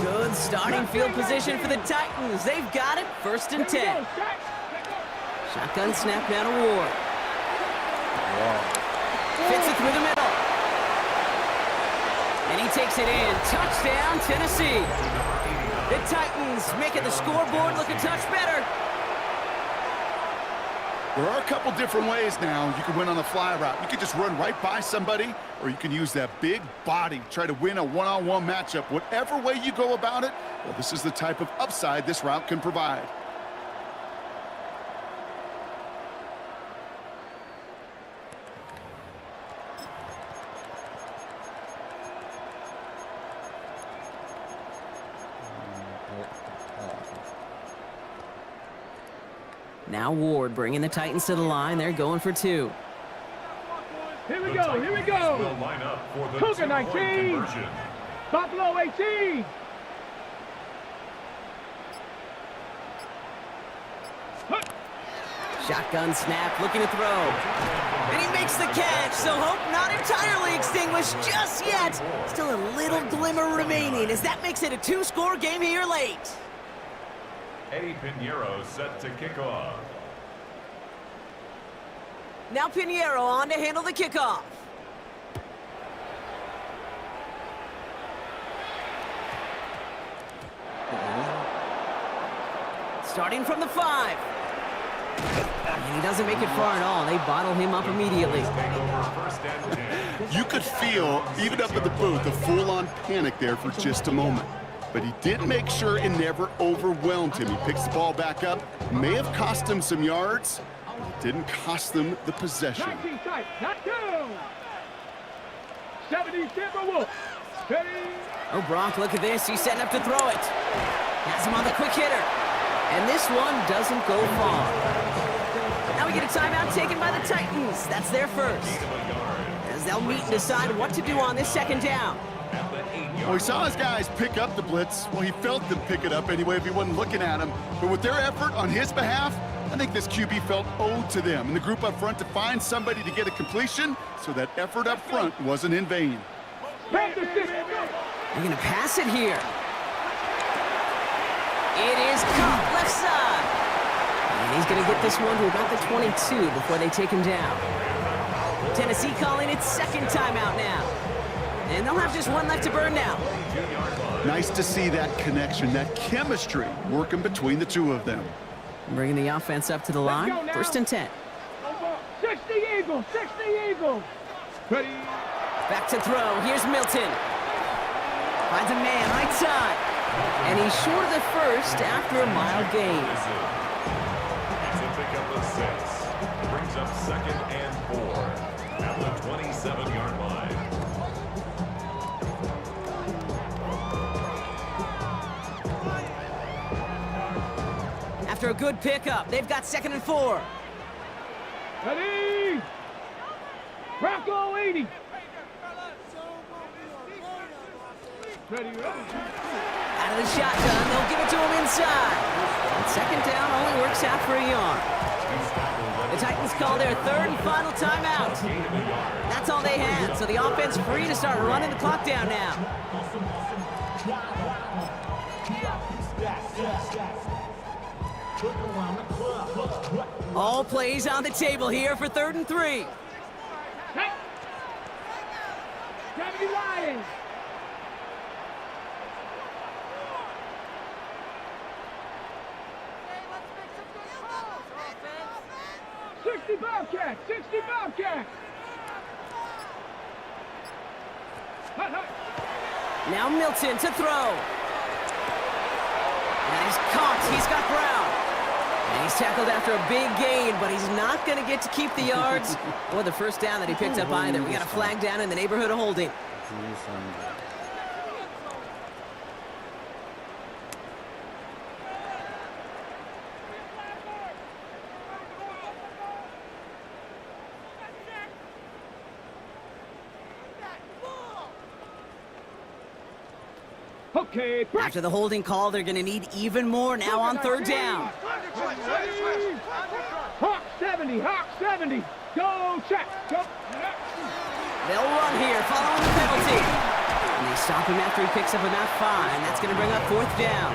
Good starting field position for the Titans. They've got it, 1st and 10. Shotgun snap now to Ward. Fits it through the middle. And he takes it in. Touchdown, Tennessee. The Titans making the scoreboard look a touch better. There are a couple different ways now you can win on the fly route. You can just run right by somebody, or you can use that big body, try to win a one-on-one matchup. Whatever way you go about it, well, this is the type of upside this route can provide. Now Ward bringing the Titans to the line. They're going for 2. Here we go. Will line up for the Cougar 2-point 19. conversion. Buffalo 18. Shotgun snap, looking to throw. And he makes the catch, so hope not entirely extinguished just yet. Still a little glimmer remaining as that makes it a 2-score game here late. Eddie Pinheiro set to kick off. Now Pinheiro on to handle the kickoff. Starting from the 5. And he doesn't make it far at all. They bottle him up immediately. Take over 1st and 10. You could feel, even up in the booth, a full-on panic there for just a moment. But he did make sure it never overwhelmed him. He picks the ball back up. May have cost him some yards, but it didn't cost them the possession. 19 tight, not 2. 70 Timberwolves. Ready? Oh, Brock, look at this. He's setting up to throw it. Has him on the quick hitter. And this one doesn't go far. Now we get a timeout taken by the Titans. That's their first. As they'll meet and decide what to do on this 2nd down. Well, he saw his guys pick up the blitz. Well, he felt them pick it up anyway if he wasn't looking at him. But with their effort on his behalf, I think this QB felt owed to them and the group up front to find somebody to get a completion, so that effort up front wasn't in vain. They're going to pass it here. It is caught left side. And he's going to get this one to about the 22 before they take him down. Tennessee calling its 2nd timeout now. And they'll have just one left to burn now. Nice to see that connection, that chemistry working between the two of them. Bringing the offense up to the line. 1st and 10. 60 Eagles, 60 Eagles. Ready? Back to throw. Here's Milton. Finds a man right side. And he's short of the first after a mild gain. It's a pickup of 6. Brings up 2nd and 4 at the 27-yard line. a good pickup. They've got 2nd and 4. Ready? Rocco 80. Ready, ready. Out of the shotgun, they'll give it to him inside. And 2nd down only works out for a yard. The Titans call their 3rd and final timeout. That's all they had, so the offense free to start running the clock down now. All plays on the table here for 3rd and 3. Hey! Gravity Lions! Bobcat! 60 Bobcat! Hut, hut. Now Milton to throw. And he's caught. He's got Brown. And he's tackled after a big gain, but he's not going to get to keep the yards or the first down that he picked up either. We got a flag down in the neighborhood of holding. Okay, After the holding call, they're going to need even more now on 3rd down. Hawk 70, Hawk 70. Go check, go. They'll run here following the penalty. And they stop him after he picks up about 5, and that's going to bring up 4th down.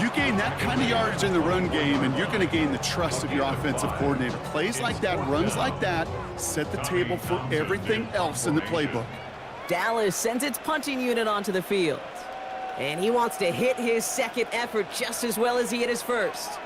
You gain that kind of yardage in the run game, and you're going to gain the trust of your offensive coordinator. Plays like that, runs like that, set the table for everything else in the playbook. Dallas sends its punching unit onto the field. And he wants to hit his 2nd effort just as well as he hit his 1st.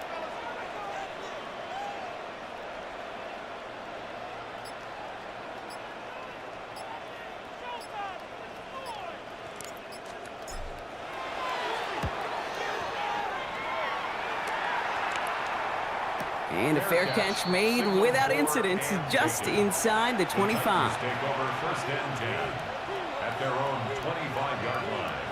And a fair catch made without incident just inside the 25. Take over 1st and 10 at their own 25-yard line.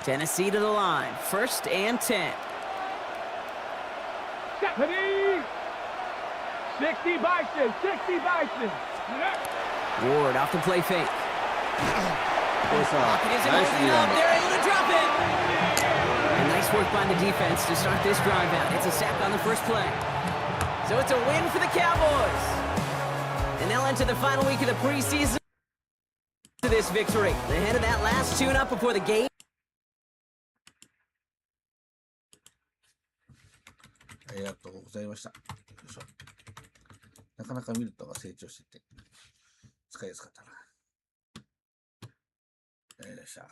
Tennessee to the line. 1st and 10. 60 Bison, 60 Bison. Ward off the play fake. Pocket isn't holding up. They're able to drop it. And nice work by the defense to start this drive out. It's a sack on the first play. So it's a win for the Cowboys. And they'll enter the final week of the preseason to this victory. Ahead of that last tune-up before the game. ありがとうございました。よいしょ。なかなかミルトが成長してて、使いやすかったな。よいしょ。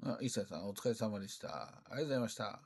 あ、伊勢さん、お疲れ様でした。ありがとうございました。